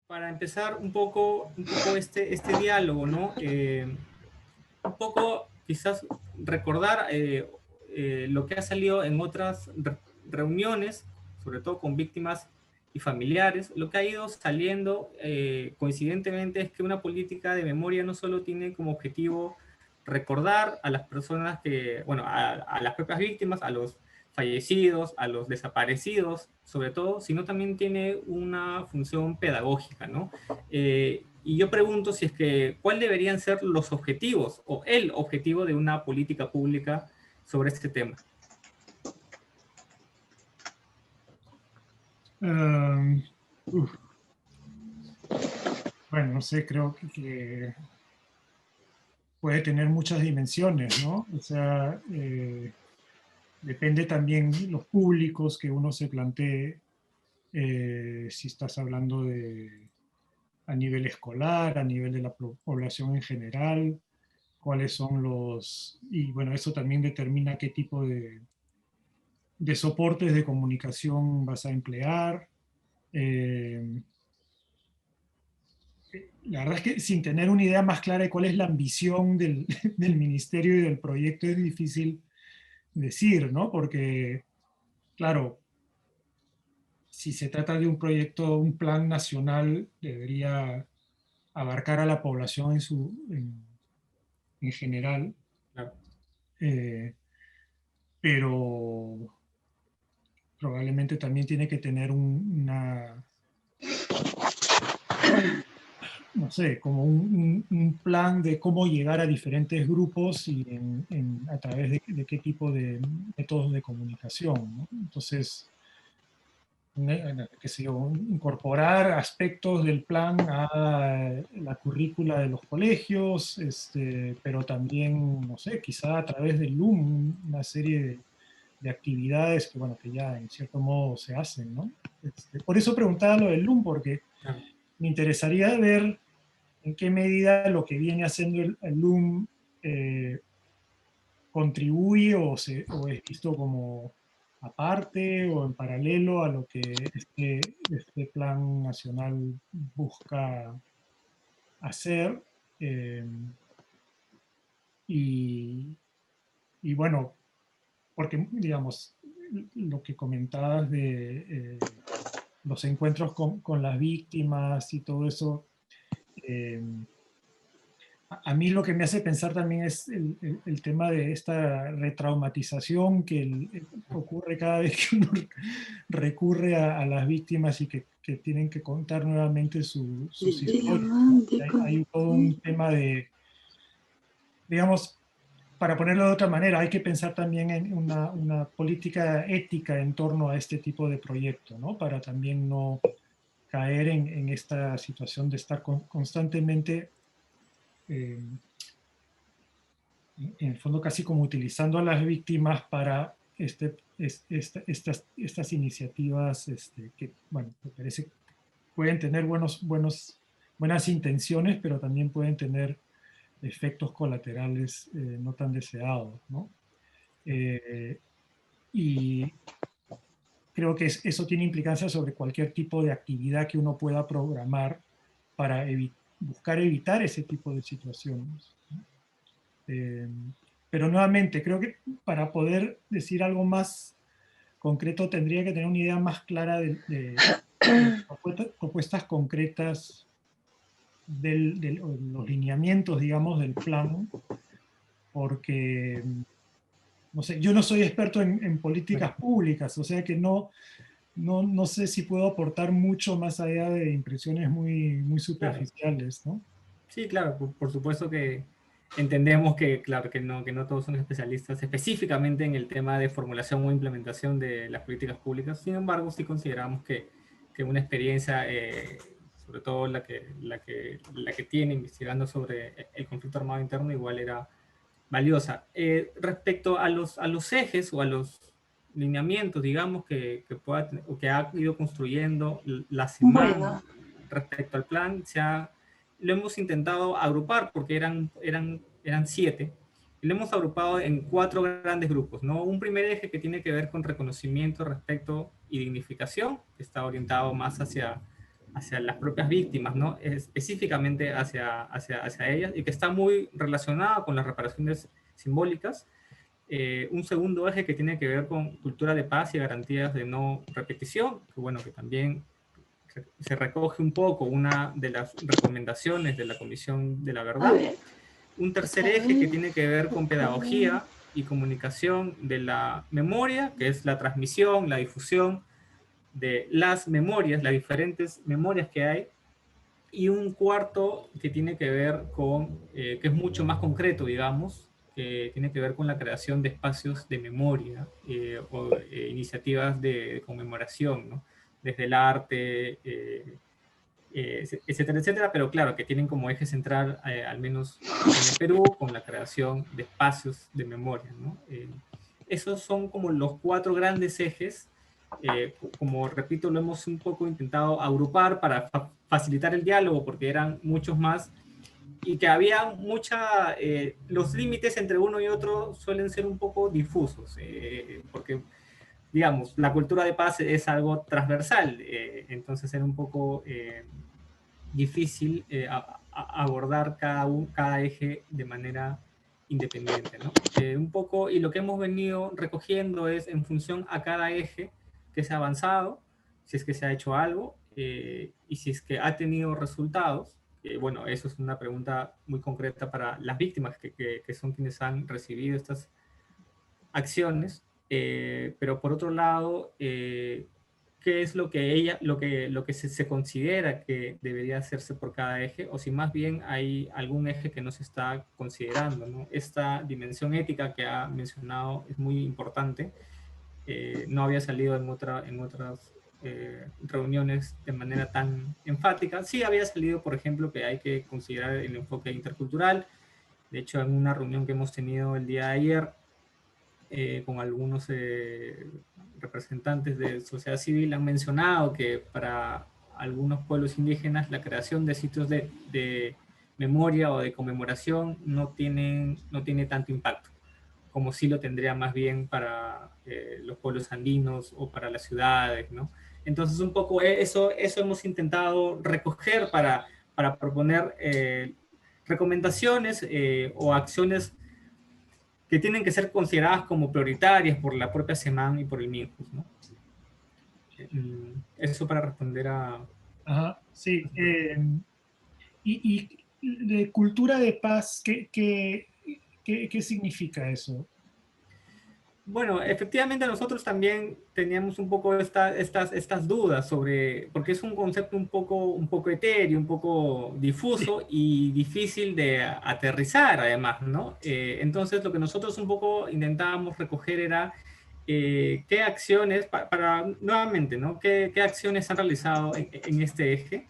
para empezar un poco este diálogo, ¿no? Un poco quizás recordar lo que ha salido en otras reuniones, sobre todo con víctimas y familiares. Lo que ha ido saliendo coincidentemente es que una política de memoria no solo tiene como objetivo recordar a las personas que, bueno, a las propias víctimas, a los fallecidos, a los desaparecidos, sobre todo, sino también tiene una función pedagógica, ¿no? Y yo pregunto si es que, ¿cuál deberían ser los objetivos o el objetivo de una política pública sobre este tema? Um, uf, bueno, no sé, creo que puede tener muchas dimensiones, ¿no? O sea, depende también los públicos que uno se plantee, si estás hablando de a nivel escolar, a nivel de la población en general, cuáles son los... Y bueno, eso también determina qué tipo de soportes de comunicación vas a emplear. Eh, la verdad es que sin tener una idea más clara de cuál es la ambición del, del ministerio y del proyecto es difícil decir, ¿no? Porque, claro, si se trata de un proyecto, un plan nacional, debería abarcar a la población en general, Claro. eh, pero probablemente también tiene que tener una, no sé, como un plan de cómo llegar a diferentes grupos y a través de qué tipo de métodos de comunicación, ¿no? Entonces, qué sé yo, incorporar aspectos del plan a la currícula de los colegios, pero también, no sé, quizá a través del LUM, una serie de actividades que, bueno, que ya en cierto modo se hacen, ¿no? Por eso preguntaba lo del LUM, porque Claro. me interesaría ver en qué medida lo que viene haciendo el LUM contribuye o es visto como aparte o en paralelo a lo que este plan nacional busca hacer. eh, y, y bueno, porque digamos, lo que comentabas de los encuentros con las víctimas y todo eso, eh, a mí lo que me hace pensar también es el tema de esta retraumatización que ocurre cada vez que uno recurre a las víctimas y que tienen que contar nuevamente sus Desde la historias, ¿no? amante Hay todo un tema de, digamos, para ponerlo de otra manera, hay que pensar también en una política ética en torno a este tipo de proyecto, ¿no? Para también no caer en esta situación de estar constantemente eh, en el fondo casi como utilizando a las víctimas para estas iniciativas que, bueno, me parece pueden tener buenas intenciones, pero también pueden tener efectos colaterales no tan deseados, ¿no? Eh, y creo que eso tiene implicancias sobre cualquier tipo de actividad que uno pueda programar para buscar evitar ese tipo de situaciones, ¿no? Eh, pero nuevamente, creo que para poder decir algo más concreto tendría que tener una idea más clara de propuestas concretas de los lineamientos, digamos, del plan, porque, no sé, yo no soy experto en políticas públicas, o sea que no sé si puedo aportar mucho más allá de impresiones muy Claro. superficiales, ¿no? Sí, claro, por supuesto que entendemos que, claro, que no todos son especialistas específicamente en el tema de formulación o implementación de las políticas públicas. Sin embargo, sí consideramos que una experiencia, sobre todo la que tiene investigando sobre el conflicto armado interno, igual era valiosa. Respecto a los ejes o a los lineamientos, digamos, o que ha ido construyendo la CIMAN Bueno, respecto al plan, lo hemos intentado agrupar porque eran 7. Y lo hemos agrupado en 4 grandes grupos, ¿no? Un primer eje que tiene que ver con reconocimiento, respeto y dignificación, que está orientado más hacia las propias víctimas, ¿no? Específicamente hacia ellas, y que está muy relacionada con las reparaciones simbólicas. Un segundo eje que tiene que ver con cultura de paz y garantías de no repetición, que bueno, que también se recoge un poco una de las recomendaciones de la Comisión de la Verdad. Un tercer eje que tiene que ver con pedagogía y comunicación de la memoria, que es la transmisión, la difusión de las memorias, las diferentes memorias que hay. Y un cuarto que tiene que ver con, que es mucho más concreto, digamos, que tiene que ver con la creación de espacios de memoria o iniciativas de conmemoración, ¿no? Desde el arte, etcétera, etcétera, pero claro, que tienen como eje central, al menos en el Perú, con la creación de espacios de memoria, ¿no? Esos son como los cuatro grandes ejes. Como repito, lo hemos un poco intentado agrupar para facilitar el diálogo, porque eran muchos más, y que había los límites entre uno y otro suelen ser un poco difusos, porque digamos, la cultura de paz es algo transversal, entonces era un poco difícil abordar cada eje de manera independiente, ¿no? Un poco, y lo que hemos venido recogiendo es en función a cada eje que se ha avanzado, si es que se ha hecho algo, y si es que ha tenido resultados. Bueno, eso es una pregunta muy concreta para las víctimas, que son quienes han recibido estas acciones, pero por otro lado, qué es lo que se considera que debería hacerse por cada eje, o si más bien hay algún eje que no se está considerando, ¿no? Esta dimensión ética que ha mencionado es muy importante. No había salido en otras reuniones de manera tan enfática. Sí había salido, por ejemplo, que hay que considerar el enfoque intercultural. De hecho, en una reunión que hemos tenido el día de ayer, con algunos representantes de sociedad civil, han mencionado que para algunos pueblos indígenas la creación de sitios de memoria o de conmemoración no tiene tanto impacto, como sí lo tendría más bien para los pueblos andinos o para las ciudades, ¿no? Entonces, un poco eso hemos intentado recoger para proponer recomendaciones o acciones que tienen que ser consideradas como prioritarias por la propia SEMAN y por el MINJUS, ¿no? Eso para responder a... Ajá, sí. Y de cultura de paz, ¿qué significa eso? Bueno, efectivamente nosotros también teníamos un poco estas dudas sobre, porque es un concepto un poco etéreo, un poco difuso y difícil de aterrizar además, ¿no? Entonces lo que nosotros un poco intentábamos recoger era qué acciones, nuevamente, ¿no? ¿Qué acciones han realizado en este eje?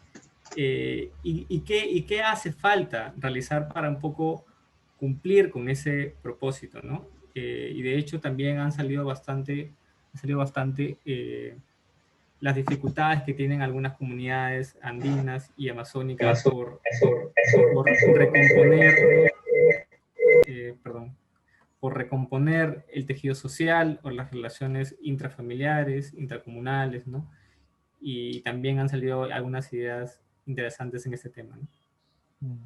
¿Y qué hace falta realizar para un poco cumplir con ese propósito, ¿no? Y de hecho también han salido bastante las dificultades que tienen algunas comunidades andinas y amazónicas por recomponer, perdón, por recomponer el tejido social o las relaciones intrafamiliares, intracomunales, ¿no? Y también han salido algunas ideas interesantes en este tema, ¿no?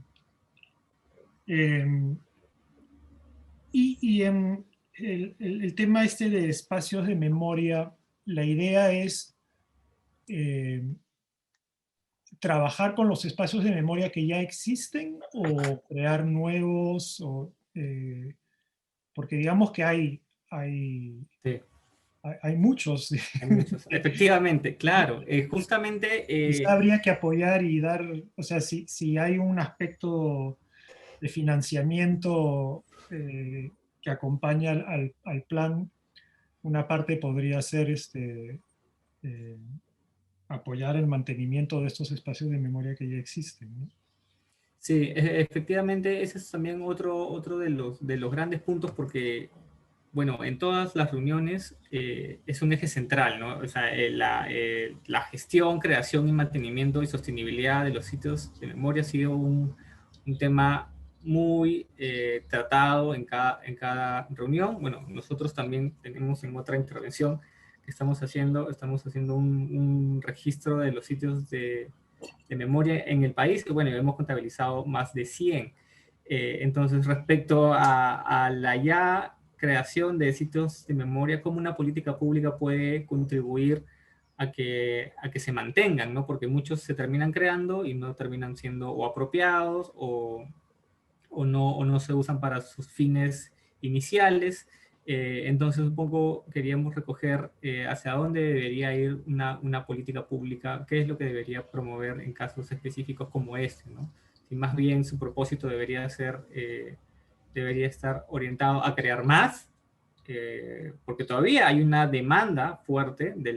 Y en el tema este de espacios de memoria, la idea es trabajar con los espacios de memoria que ya existen o crear nuevos, porque digamos que Sí. hay muchos. Hay muchos. Efectivamente, claro. Justamente, Quizá habría que apoyar y dar, o sea, si hay un aspecto de financiamiento que acompaña al plan, una parte podría ser eh, apoyar el mantenimiento de estos espacios de memoria que ya existen, ¿no? sí, efectivamente, ese es también otro de los grandes puntos, porque, bueno, en todas las reuniones es un eje central, ¿no? O sea, la gestión, creación y mantenimiento y sostenibilidad de los sitios de memoria ha sido un tema muy tratado en cada reunión. Bueno, nosotros también tenemos en otra intervención que estamos haciendo un registro de los sitios de memoria en el país, que bueno, hemos contabilizado más de 100. Entonces, respecto a la ya creación de sitios de memoria, cómo una política pública puede contribuir a que se mantengan, ¿no? Porque muchos se terminan creando y no terminan siendo o apropiados o no se usan para sus fines iniciales. Entonces, un poco queríamos recoger hacia dónde debería ir una política pública, qué es lo que debería promover en casos específicos como este, ¿no? Si más bien su propósito debería ser, debería estar orientado a crear más, porque todavía hay una demanda fuerte de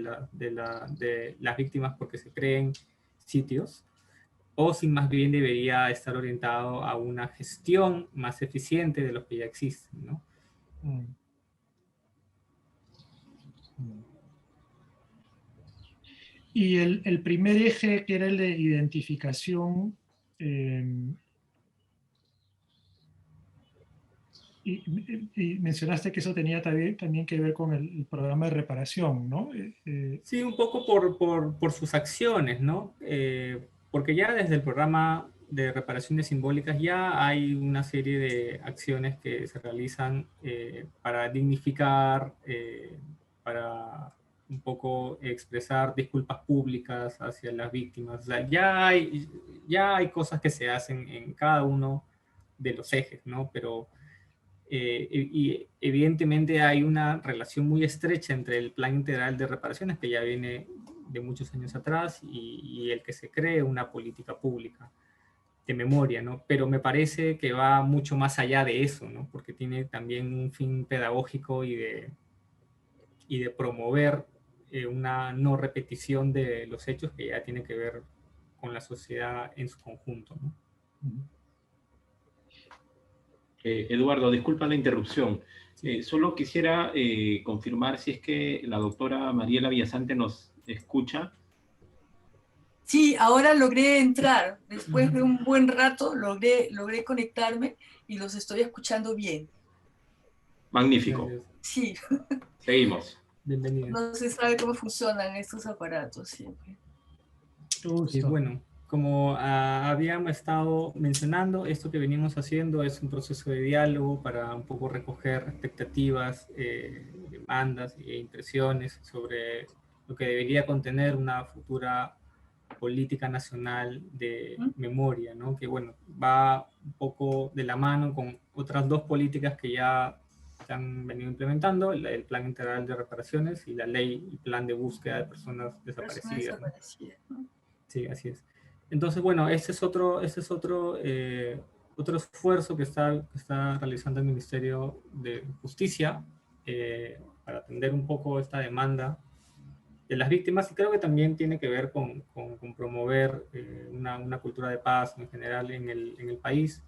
las víctimas porque se creen sitios, o si más bien debería estar orientado a una gestión más eficiente de los que ya existen, ¿no? Mm. Mm. Y el primer eje, que era el de identificación, y mencionaste que eso tenía también que ver con el programa de reparación, ¿no? Sí, un poco por sus acciones, ¿no? Porque ya desde el programa de reparaciones simbólicas ya hay una serie de acciones que se realizan para dignificar, para un poco expresar disculpas públicas hacia las víctimas. O sea, ya hay cosas que se hacen en cada uno de los ejes, ¿no? Pero y evidentemente hay una relación muy estrecha entre el Plan Integral de Reparaciones, que ya viene de muchos años atrás, y el que se cree una política pública de memoria, ¿no? Pero me parece que va mucho más allá de eso, ¿no? Porque tiene también un fin pedagógico y de promover una no repetición de los hechos que ya tiene que ver con la sociedad en su conjunto, ¿no? Eduardo, disculpa la interrupción. Sí. Solo quisiera confirmar si es que la doctora Mariela Villasante nos escucha. Sí, ahora logré entrar. Después de un buen rato logré conectarme y los estoy escuchando bien. Magnífico. Gracias. Sí. Seguimos. Bienvenido. No se sabe cómo funcionan estos aparatos siempre. Y bueno, como habíamos estado mencionando, esto que venimos haciendo es un proceso de diálogo para un poco recoger expectativas, demandas e impresiones sobre lo que debería contener una futura política nacional de memoria, ¿no? Que bueno, va un poco de la mano con otras dos políticas que ya se han venido implementando, el Plan Integral de Reparaciones y la Ley y Plan de Búsqueda de Personas Desaparecidas, ¿no? Sí, así es. Entonces, bueno, ese es otro esfuerzo que está realizando el Ministerio de Justicia para atender un poco esta demanda de las víctimas, y creo que también tiene que ver con promover una cultura de paz en general en el país.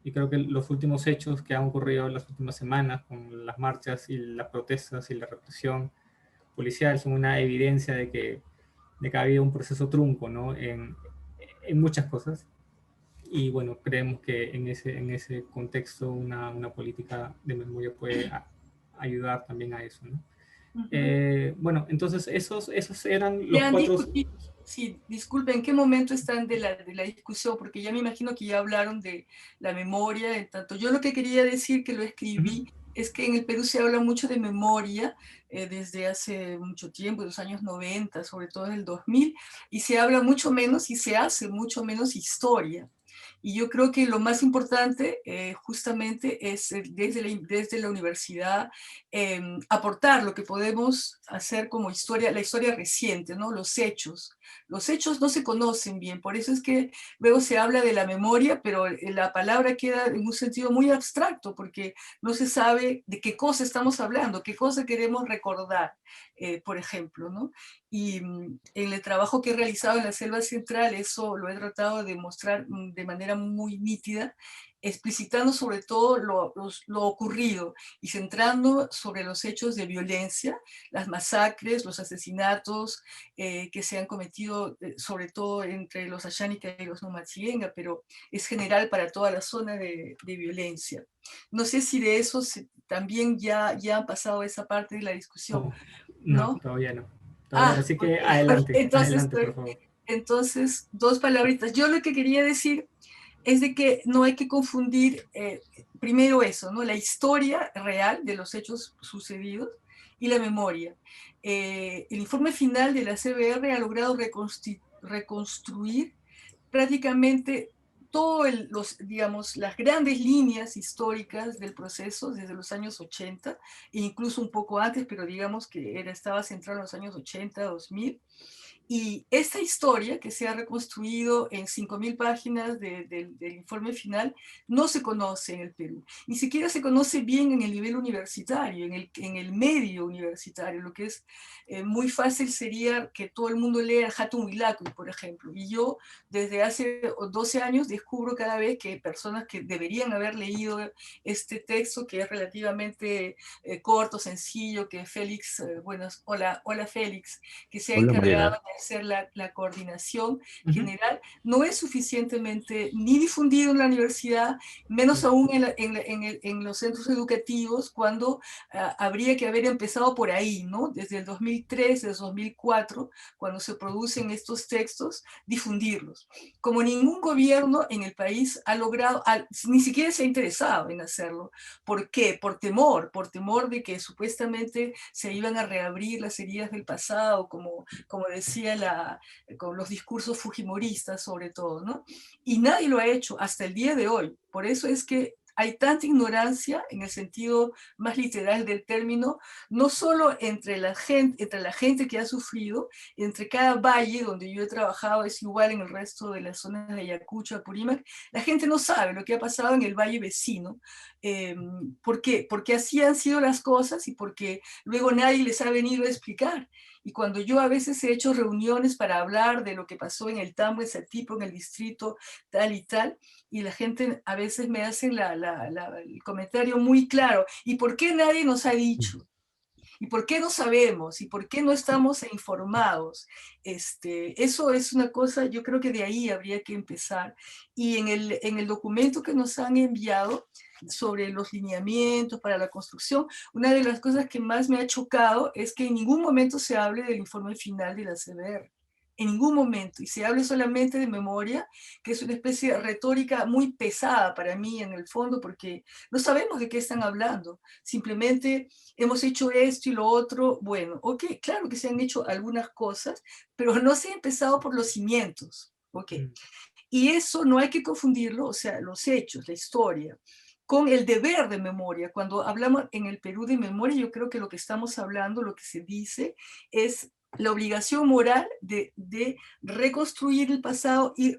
Y creo que los últimos hechos que han ocurrido en las últimas semanas con las marchas y las protestas y la represión policial son una evidencia de que ha habido un proceso trunco, ¿no? En muchas cosas. Y bueno, creemos que en ese contexto una política de memoria puede ayudar también a eso, ¿no? Bueno, entonces esos eran los cuatro... Sí, disculpen, ¿en qué momento están de la discusión? Porque ya me imagino que ya hablaron de la memoria. En tanto, yo lo que quería decir, que lo escribí, es que en el Perú se habla mucho de memoria desde hace mucho tiempo, de los años 90, sobre todo en el 2000, y se habla mucho menos y se hace mucho menos historia. Y yo creo que lo más importante justamente es desde la universidad aportar lo que podemos hacer como historia, la historia reciente, ¿no? Los hechos. Los hechos no se conocen bien, por eso es que luego se habla de la memoria, pero la palabra queda en un sentido muy abstracto, porque no se sabe de qué cosa estamos hablando, qué cosa queremos recordar, por ejemplo, ¿no? Y en el trabajo que he realizado en la Selva Central, eso lo he tratado de mostrar de manera muy nítida, explicitando sobre todo lo ocurrido y centrando sobre los hechos de violencia, las masacres, los asesinatos que se han cometido, sobre todo entre los Ashánica y los Nomachienga, pero es general para toda la zona de violencia. No sé si de eso también ya han pasado esa parte de la discusión. No, todavía no. Así que Okay. adelante, Entonces adelante, por favor. Entonces, dos palabritas. Yo lo que quería decir es de que no hay que confundir, primero eso, ¿no? La historia real de los hechos sucedidos y la memoria. El informe final de la CBR ha logrado reconstruir prácticamente digamos, las grandes líneas históricas del proceso desde los años 80, e incluso un poco antes, pero digamos que estaba centrado en los años 80, 2000. Y esta historia que se ha reconstruido en 5.000 páginas del informe final no se conoce en el Perú. Ni siquiera se conoce bien en el nivel universitario, en el medio universitario. Lo que es muy fácil sería que todo el mundo lea Hatun Wilakui, por ejemplo. Y yo desde hace 12 años descubro cada vez que personas que deberían haber leído este texto, que es relativamente corto, sencillo, que Félix, bueno, hola Félix, que se ha Hola, encargado Mariela. de hacer la coordinación general, no es suficientemente ni difundido en la universidad, menos aún en los centros educativos, cuando habría que haber empezado por ahí, ¿no? Desde el 2003, desde el 2004, cuando se producen estos textos, difundirlos. Como ningún gobierno en el país ha logrado, ni siquiera se ha interesado en hacerlo. ¿Por qué? Por temor de que supuestamente se iban a reabrir las heridas del pasado, como decía con los discursos fujimoristas sobre todo, ¿no? Y nadie lo ha hecho hasta el día de hoy. Por eso es que hay tanta ignorancia en el sentido más literal del término, no solo entre la gente que ha sufrido, entre cada valle donde yo he trabajado es igual en el resto de las zonas de Ayacucho, Apurímac, la gente no sabe lo que ha pasado en el valle vecino. ¿Por qué? Porque así han sido las cosas y porque luego nadie les ha venido a explicar. Y cuando yo a veces he hecho reuniones para hablar de lo que pasó en el Tambo, en Satipo, en el distrito tal y tal, y la gente a veces me hace el comentario muy claro, ¿y por qué nadie nos ha dicho? ¿Y por qué no sabemos? ¿Y por qué no estamos informados? Eso es una cosa, yo creo que de ahí habría que empezar. Y en el documento que nos han enviado sobre los lineamientos para la construcción, una de las cosas que más me ha chocado es que en ningún momento se hable del informe final de la CBR. En ningún momento. Y se hable solamente de memoria, que es una especie de retórica muy pesada para mí en el fondo, porque no sabemos de qué están hablando. Simplemente hemos hecho esto y lo otro. Bueno, ok, claro que se han hecho algunas cosas, pero no se ha empezado por los cimientos. Ok. Y eso no hay que confundirlo, o sea, los hechos, la historia, con el deber de memoria. Cuando hablamos en el Perú de memoria, yo creo que lo que estamos hablando, lo que se dice, es la obligación moral de reconstruir el pasado y,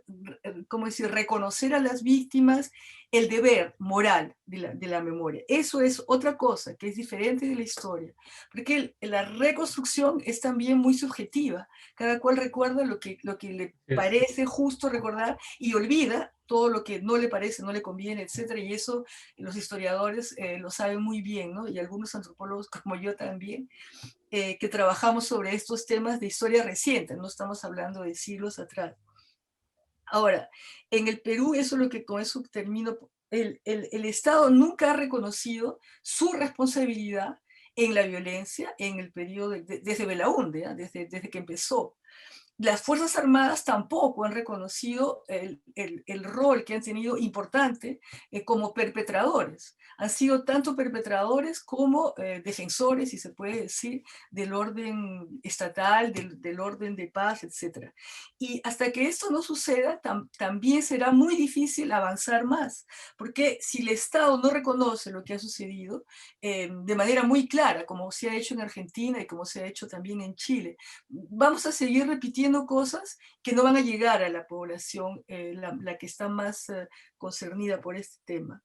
¿cómo decir?, reconocer a las víctimas, el deber moral de la memoria. Eso es otra cosa que es diferente de la historia, porque la reconstrucción es también muy subjetiva. Cada cual recuerda lo que le parece justo recordar y olvida todo lo que no le parece, no le conviene, etcétera. Y eso los historiadores lo saben muy bien, ¿no? Y algunos antropólogos como yo también, que trabajamos sobre estos temas de historia reciente, no estamos hablando de siglos atrás. Ahora, en el Perú, eso es lo que con eso termino, el Estado nunca ha reconocido su responsabilidad en la violencia en el periodo, desde Belaúnde, ¿eh? desde que empezó. Las Fuerzas Armadas tampoco han reconocido el rol que han tenido importante como perpetradores. Han sido tanto perpetradores como defensores, si se puede decir, del orden estatal, del orden de paz, etc. Y hasta que esto no suceda, también será muy difícil avanzar más, porque si el Estado no reconoce lo que ha sucedido de manera muy clara, como se ha hecho en Argentina y como se ha hecho también en Chile, vamos a seguir repitiendo cosas que no van a llegar a la población, la que está más concernida por este tema.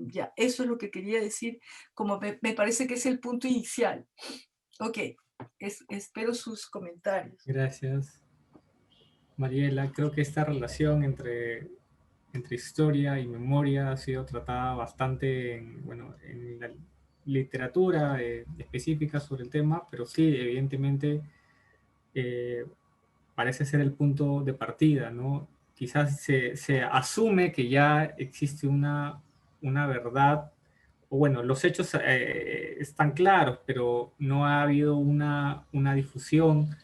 Ya, eso es lo que quería decir, como me parece que es el punto inicial. Ok, espero sus comentarios. Gracias, Mariela. Creo que esta relación entre historia y memoria ha sido tratada bastante en la literatura específica sobre el tema, pero sí, evidentemente parece ser el punto de partida, ¿no? Quizás se asume que ya existe una verdad, o bueno, los hechos están claros, pero no ha habido una difusión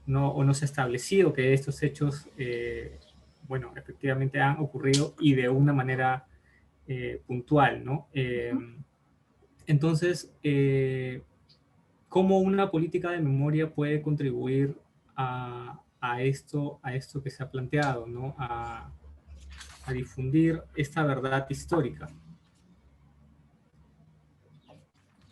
o no se ha establecido que estos hechos, bueno, efectivamente han ocurrido y de una manera puntual, ¿no? Entonces, ¿cómo una política de memoria puede contribuir a esto que se ha planteado, ¿no? A difundir esta verdad histórica?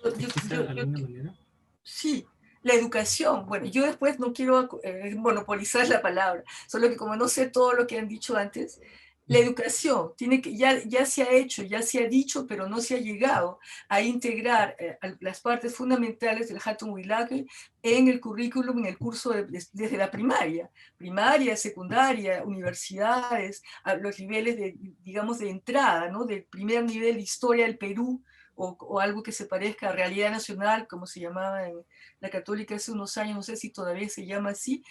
¿Existe alguna manera? Sí, la educación. Bueno, yo después no quiero monopolizar la palabra, solo que como no sé todo lo que han dicho antes, la educación tiene que, ya se ha hecho, ya se ha dicho, pero no se ha llegado a integrar las partes fundamentales del Hatun Wilagui en el currículum, en el curso desde la primaria, secundaria, universidades, a los niveles de, digamos, de entrada, ¿no? Del primer nivel de historia del Perú, o algo que se parezca a realidad nacional, como se llamaba en la católica hace unos años, no sé si todavía se llama así.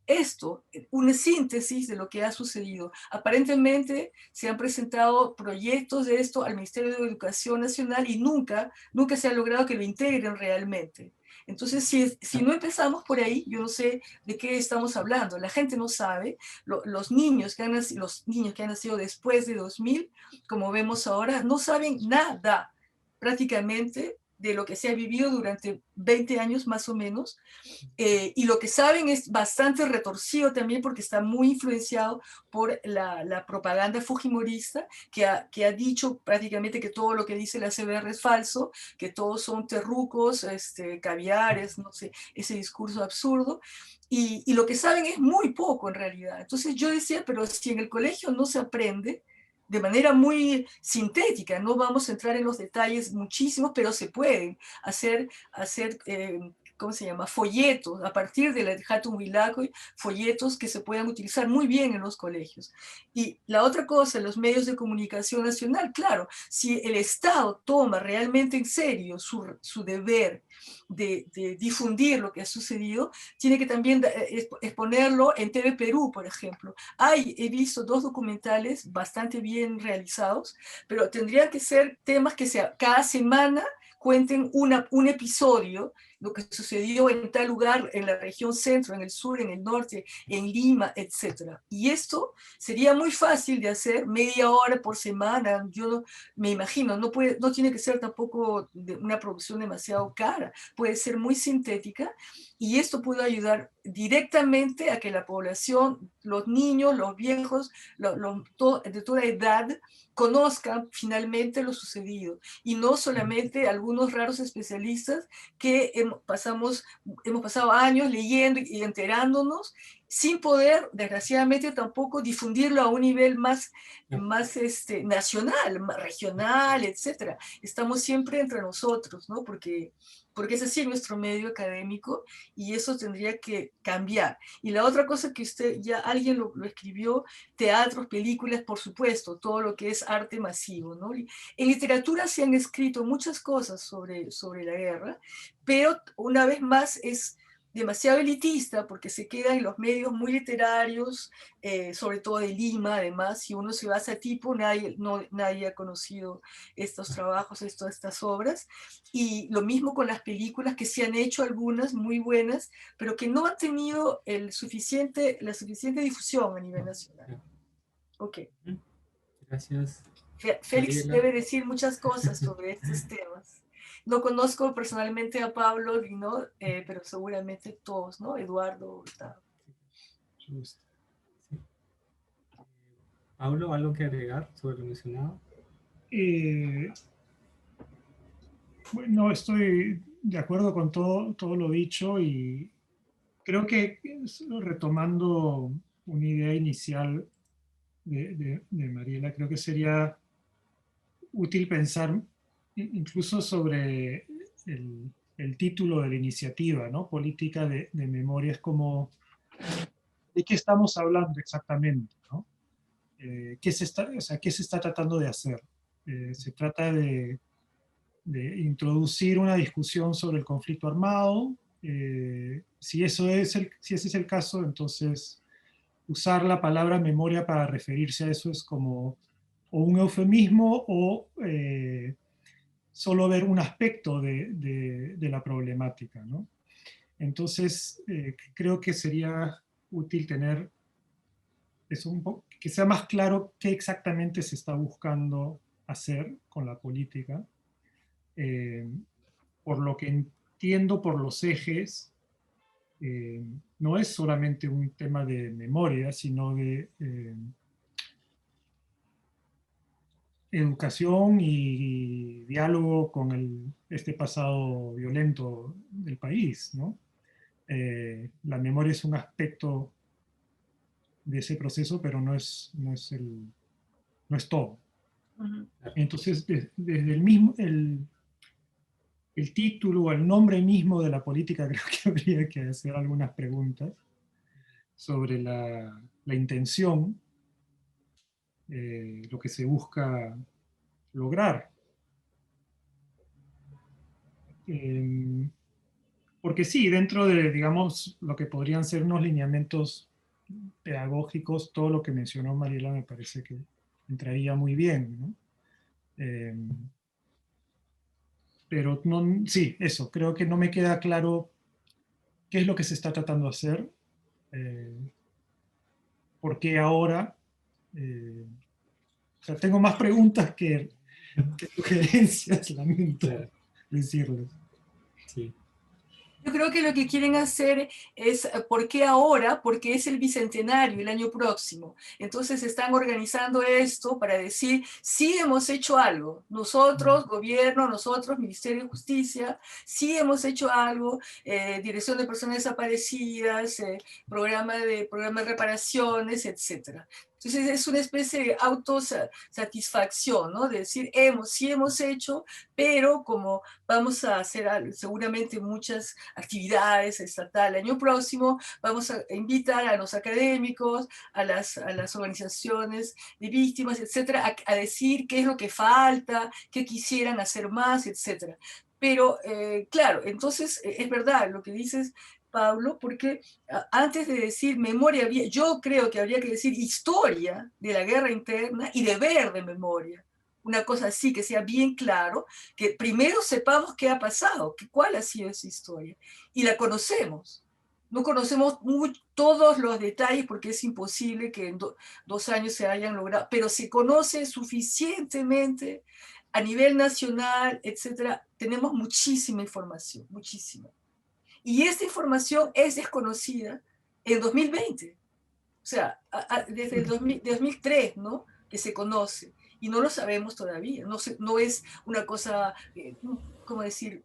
Esto, una síntesis de lo que ha sucedido. Aparentemente se han presentado proyectos de esto al Ministerio de Educación Nacional y nunca se ha logrado que lo integren realmente. Entonces, si no empezamos por ahí, yo no sé de qué estamos hablando. La gente no sabe. Los niños que han nacido después de 2000, como vemos ahora, no saben nada prácticamente de lo que se ha vivido durante 20 años más o menos, y lo que saben es bastante retorcido también porque está muy influenciado por la propaganda fujimorista que ha dicho prácticamente que todo lo que dice la CBR es falso, que todos son terrucos, caviares, no sé, ese discurso absurdo. Y lo que saben es muy poco en realidad. Entonces yo decía, pero si en el colegio no se aprende, de manera muy sintética, no vamos a entrar en los detalles muchísimos, pero se pueden hacer ¿cómo se llama? Folletos, a partir de la Hatun Wilagui, folletos que se puedan utilizar muy bien en los colegios. Y la otra cosa, los medios de comunicación nacional, claro, si el Estado toma realmente en serio su deber de difundir lo que ha sucedido, tiene que también exponerlo en TV Perú, por ejemplo. He visto 2 documentales bastante bien realizados, pero tendrían que ser temas que cada semana cuenten un episodio, lo que sucedió en tal lugar, en la región centro, en el sur, en el norte, en Lima, etc. Y esto sería muy fácil de hacer, media hora por semana. Yo no, me imagino, no tiene que ser tampoco una producción demasiado cara, puede ser muy sintética, y esto puede ayudar directamente a que la población, los niños, los viejos, de toda edad, conozcan finalmente lo sucedido, y no solamente algunos raros especialistas que hemos pasado años leyendo y enterándonos sin poder, desgraciadamente, tampoco difundirlo a un nivel más nacional, regional, etc. Estamos siempre entre nosotros, ¿no? Porque es así nuestro medio académico, y eso tendría que cambiar. Y la otra cosa que alguien lo escribió, teatros, películas, por supuesto, todo lo que es arte masivo, ¿no? En literatura se han escrito muchas cosas sobre la guerra, pero una vez más es demasiado elitista porque se queda en los medios muy literarios, sobre todo de Lima. Además, si uno se basa a tipo, nadie ha conocido estos trabajos, estas obras. Y lo mismo con las películas, que se han hecho algunas muy buenas, pero que no han tenido la suficiente difusión a nivel nacional. Ok. Gracias. Félix Mariela. debe decir muchas cosas sobre estos temas. No conozco personalmente a Pablo, ¿no? Pero seguramente todos, ¿no? Eduardo. Sí. Pablo, ¿algo que agregar sobre lo mencionado? Bueno, estoy de acuerdo con todo lo dicho, y creo que, retomando una idea inicial de Mariela, creo que sería útil pensar incluso sobre el título de la iniciativa, ¿no? Política de memoria. Es como, ¿de qué estamos hablando exactamente, ¿no? ¿Qué se está tratando de hacer? Se trata de introducir una discusión sobre el conflicto armado. Si ese es el caso, entonces usar la palabra memoria para referirse a eso es como o un eufemismo, o solo ver un aspecto de la problemática, ¿no? Entonces, creo que sería útil tener eso que sea más claro qué exactamente se está buscando hacer con la política. Por lo que entiendo por los ejes, no es solamente un tema de memoria, sino de educación y diálogo con este pasado violento del país, ¿no? La memoria es un aspecto de ese proceso, pero no es todo. Ujú. Entonces, desde el mismo, el título o el nombre mismo de la política, creo que habría que hacer algunas preguntas sobre la intención, lo que se busca lograr. Porque sí, dentro de, digamos, lo que podrían ser unos lineamientos pedagógicos, todo lo que mencionó Mariela me parece que entraría muy bien, ¿no? Pero no, sí, eso, creo que no me queda claro qué es lo que se está tratando de hacer, por qué ahora. O sea, tengo más preguntas que sugerencias, lamento Claro, decirles. sí. Yo creo que lo que quieren hacer es, ¿por qué ahora? Porque es el bicentenario el año próximo. Entonces están organizando esto para decir, sí hemos hecho algo. Nosotros, gobierno, nosotros, Ministerio de Justicia, sí hemos hecho algo. Dirección de Personas Desaparecidas, programa de reparaciones, etc. Entonces es una especie de autosatisfacción, ¿no? De decir, sí hemos hecho, pero como vamos a hacer seguramente muchas actividades estatal el año próximo, vamos a invitar a los académicos, a las organizaciones de víctimas, etcétera, a decir qué es lo que falta, qué quisieran hacer más, etcétera. Pero, claro, entonces es verdad lo que dices, Pablo, porque antes de decir memoria, yo creo que habría que decir historia de la guerra interna y deber de memoria. Una cosa así, que sea bien claro, que primero sepamos qué ha pasado, cuál ha sido esa historia, y la conocemos. No conocemos todos los detalles porque es imposible que en 2 años se hayan logrado, pero se conoce suficientemente a nivel nacional, etcétera. Tenemos muchísima información, muchísima. Y esta información es desconocida en 2020. O sea, desde el 2003, ¿no? Que se conoce. Y no lo sabemos todavía. No es una cosa, ¿cómo decir?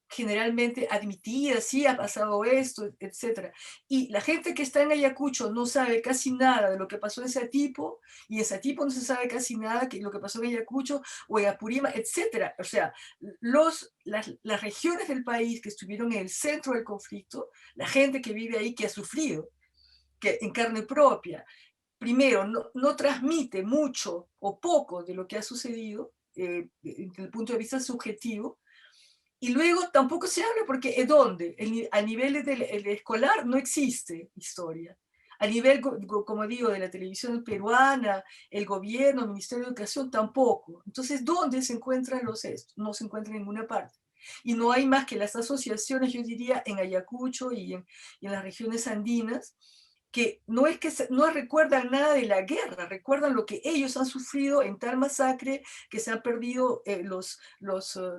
Generalmente admitida, sí ha pasado esto, etc. Y la gente que está en Ayacucho no sabe casi nada de lo que pasó en Satipo, y en Satipo no se sabe casi nada de lo que pasó en Ayacucho o en Apurímac, etc. O sea, las regiones del país que estuvieron en el centro del conflicto, la gente que vive ahí, que ha sufrido, que en carne propia, primero, no transmite mucho o poco de lo que ha sucedido desde el punto de vista subjetivo, y luego tampoco se habla porque ¿dónde? A nivel del escolar no existe historia. A nivel, como digo, de la televisión peruana, el gobierno, el Ministerio de Educación, tampoco. Entonces, ¿dónde se encuentran los estos? No se encuentra en ninguna parte. Y no hay más que las asociaciones, yo diría, en Ayacucho y en las regiones andinas, que no recuerdan nada de la guerra, recuerdan lo que ellos han sufrido en tal masacre, que se han perdido los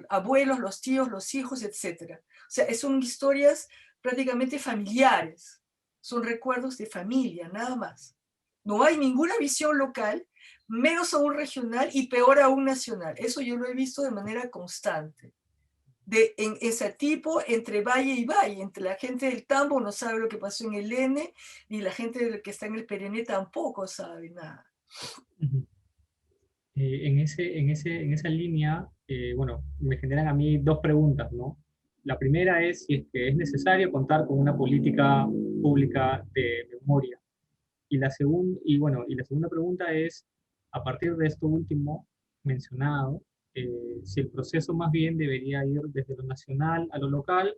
abuelos, los tíos, los hijos, etc. O sea, son historias prácticamente familiares, son recuerdos de familia, nada más. No hay ninguna visión local, menos aún regional y peor aún nacional. Eso yo lo he visto de manera constante. En Satipo, entre valle y valle, entre la gente del Tambo no sabe lo que pasó en el N, ni la gente que está en el Perené tampoco sabe nada. En esa línea, bueno, me generan a mí dos preguntas, ¿no? La primera es si es que es necesario contar con una política pública de memoria. Y la segunda pregunta es, a partir de esto último mencionado, si el proceso más bien debería ir desde lo nacional a lo local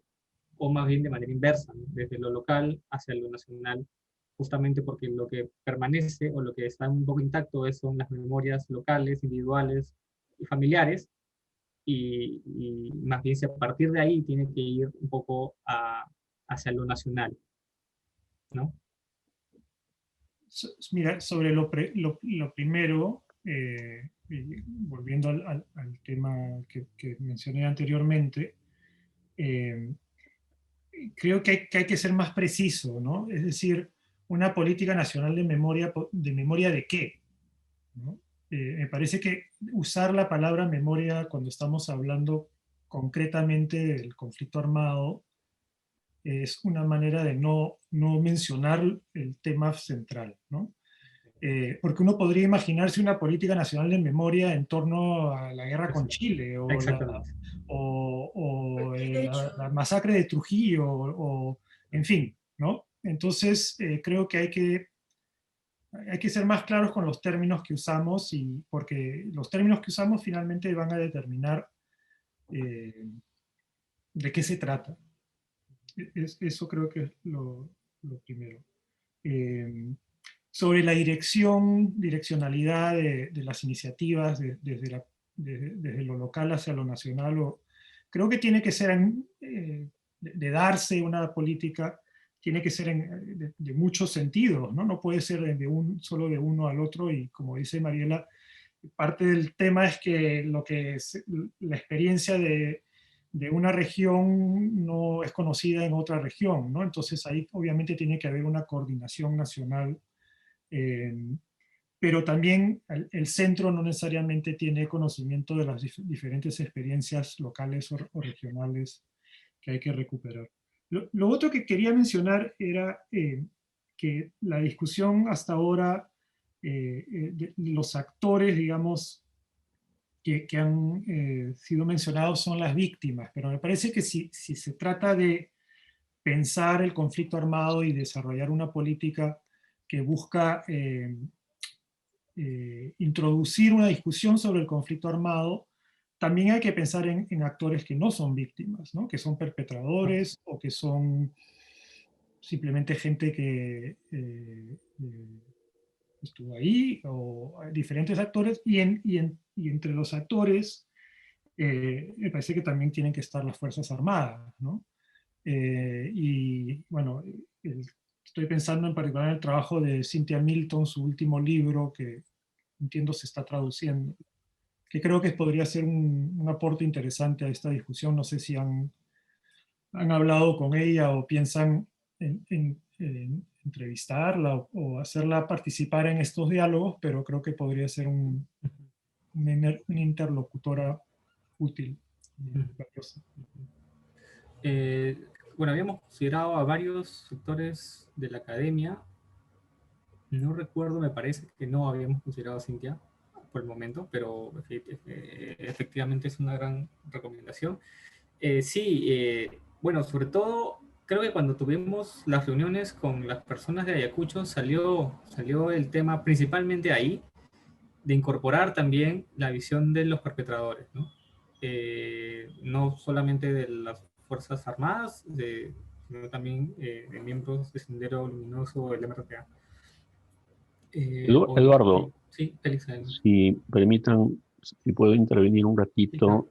o más bien de manera inversa, ¿no? Desde lo local hacia lo nacional, justamente porque lo que permanece o lo que está un poco intacto son las memorias locales, individuales y familiares, y más bien si a partir de ahí tiene que ir un poco hacia lo nacional, ¿no? Mira, sobre lo primero, volviendo al tema que mencioné anteriormente, creo que hay que ser más preciso, ¿no? Es decir, una política nacional ¿de memoria de qué? ¿No? Me parece que usar la palabra memoria cuando estamos hablando concretamente del conflicto armado es una manera de no mencionar el tema central, ¿no? Porque uno podría imaginarse una política nacional de memoria en torno a la guerra con Chile Exactamente. la masacre de Trujillo, en fin, ¿no? Entonces, creo que hay que ser más claros con los términos que usamos, porque los términos que usamos finalmente van a determinar de qué se trata. Eso creo que es lo primero. Eh, Sobre la direccionalidad de las iniciativas desde lo local hacia lo nacional, creo que tiene que ser de darse una política, tiene que ser de muchos sentidos, ¿no? No puede ser solo de uno al otro, y como dice Mariela, parte del tema es que la experiencia de una región no es conocida en otra región, ¿no? Entonces ahí obviamente tiene que haber una coordinación nacional, eh, pero también el centro no necesariamente tiene conocimiento de las diferentes experiencias locales o regionales que hay que recuperar. Lo otro que quería mencionar era que la discusión hasta ahora, de los actores, digamos, que han sido mencionados son las víctimas, pero me parece que si se trata de pensar el conflicto armado y desarrollar una política que busca introducir una discusión sobre el conflicto armado, también hay que pensar en actores que no son víctimas, ¿no? Que son perpetradores o que son simplemente gente que estuvo ahí, o diferentes actores, y entre los actores me parece que también tienen que estar las Fuerzas Armadas, ¿no? Y bueno, estoy pensando en particular en el trabajo de Cynthia Milton, su último libro, que entiendo se está traduciendo, que creo que podría ser un aporte interesante a esta discusión. No sé si han hablado con ella o piensan en entrevistarla o hacerla participar en estos diálogos, pero creo que podría ser una interlocutora útil y valiosa. Bueno, habíamos considerado a varios sectores de la academia. No recuerdo, me parece que no habíamos considerado a Cintia por el momento, pero efectivamente es una gran recomendación. Sí, bueno, sobre todo creo que cuando tuvimos las reuniones con las personas de Ayacucho salió el tema principalmente ahí, de incorporar también la visión de los perpetradores, ¿no? No solamente de las Fuerzas Armadas, sino también de miembros de Sendero Luminoso o el MRTA. Eduardo, Sí, Félix, si permitan, si puedo intervenir un sí, claro. ratito,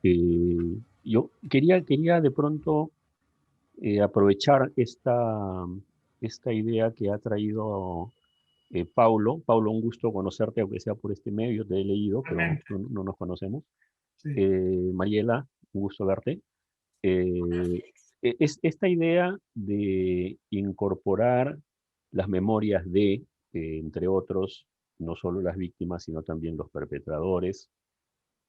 yo quería de pronto aprovechar esta idea que ha traído Paulo. Paulo, un gusto conocerte, aunque sea por este medio, te he leído, pero no nos conocemos. Sí. Mariela, un gusto verte. Es esta idea de incorporar las memorias entre otros, no solo las víctimas, sino también los perpetradores,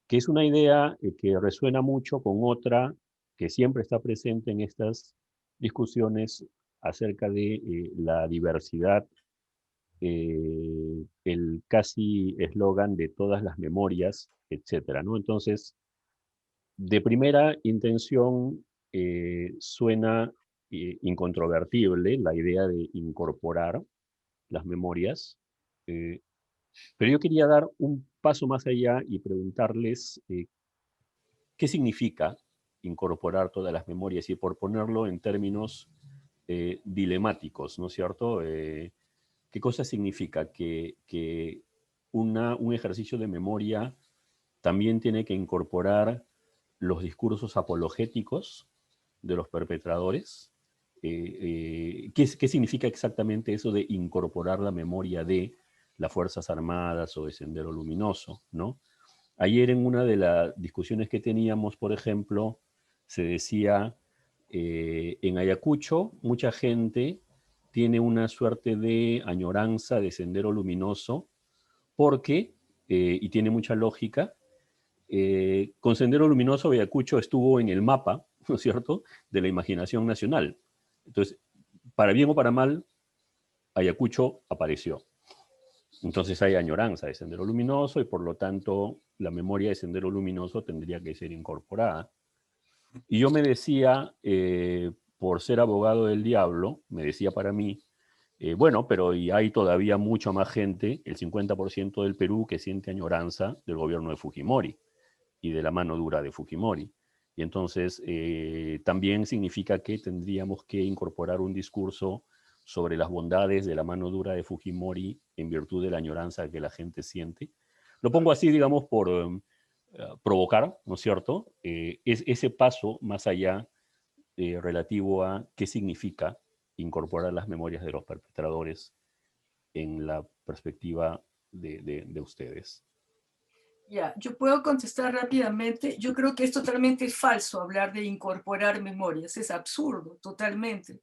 que es una idea que resuena mucho con otra que siempre está presente en estas discusiones acerca de la diversidad, el casi eslogan de todas las memorias, etcétera, ¿no? Entonces, de primera intención suena incontrovertible la idea de incorporar las memorias, eh, pero yo quería dar un paso más allá y preguntarles qué significa incorporar todas las memorias, y por ponerlo en términos dilemáticos, ¿no es cierto? ¿Qué cosa significa que un ejercicio de memoria también tiene que incorporar los discursos apologéticos de los perpetradores? ¿Qué significa exactamente eso de incorporar la memoria de las Fuerzas Armadas o de Sendero Luminoso, ¿no? Ayer en una de las discusiones que teníamos, por ejemplo, se decía, en Ayacucho mucha gente tiene una suerte de añoranza de Sendero Luminoso porque, y tiene mucha lógica, con Sendero Luminoso Ayacucho estuvo en el mapa, ¿no es cierto?, de la imaginación nacional. Entonces, para bien o para mal, Ayacucho apareció. Entonces hay añoranza de Sendero Luminoso y por lo tanto la memoria de Sendero Luminoso tendría que ser incorporada. Y yo me decía, por ser abogado del diablo, me decía para mí, bueno, pero y hay todavía mucha más gente, el 50% del Perú, que siente añoranza del gobierno de Fujimori y de la mano dura de Fujimori. Y entonces también significa que tendríamos que incorporar un discurso sobre las bondades de la mano dura de Fujimori en virtud de la añoranza que la gente siente. Lo pongo así, digamos, por provocar, ¿no es cierto? Es ese paso más allá relativo a qué significa incorporar las memorias de los perpetradores en la perspectiva de ustedes. Ya, yo puedo contestar rápidamente. Yo creo que es totalmente falso hablar de incorporar memorias. Es absurdo, totalmente.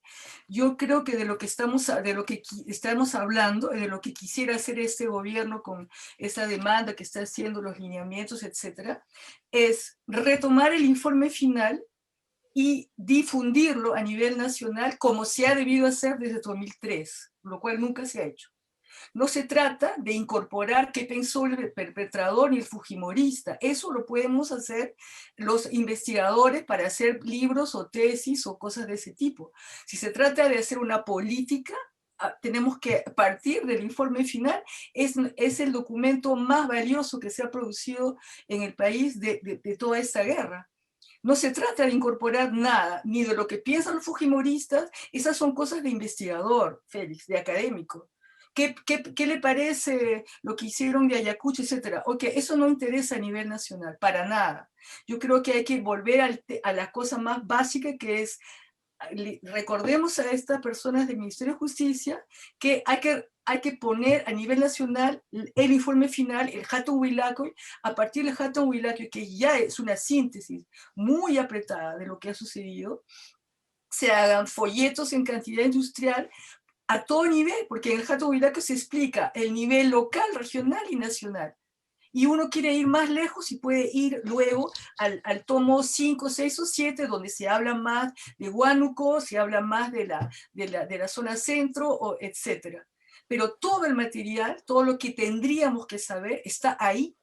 Yo creo que de lo que estamos hablando, de lo que quisiera hacer este gobierno con esa demanda que está haciendo, los lineamientos, etcétera, es retomar el informe final y difundirlo a nivel nacional como se ha debido hacer desde 2003, lo cual nunca se ha hecho. No se trata de incorporar qué pensó el perpetrador ni el fujimorista. Eso lo podemos hacer los investigadores para hacer libros o tesis o cosas de ese tipo. Si se trata de hacer una política, tenemos que partir del informe final. Es el documento más valioso que se ha producido en el país de toda esta guerra. No se trata de incorporar nada, ni de lo que piensan los fujimoristas. Esas son cosas de investigador, Félix, de académico. ¿Qué le parece lo que hicieron de Ayacucho, etcétera? Ok, eso no interesa a nivel nacional, para nada. Yo creo que hay que volver a la cosa más básica, que es, recordemos a estas personas del Ministerio de Justicia que hay que poner a nivel nacional el informe final, el Hatun Huilacoy. A partir del Hatun Huilacoy, que ya es una síntesis muy apretada de lo que ha sucedido, se hagan folletos en cantidad industrial a todo nivel, porque en el Hatun Huilacoy se explica el nivel local, regional y nacional. Y uno quiere ir más lejos y puede ir luego al tomo 5, 6 o 7, donde se habla más de Huánuco, se habla más de la zona centro, etc. Pero todo el material, todo lo que tendríamos que saber, está ahí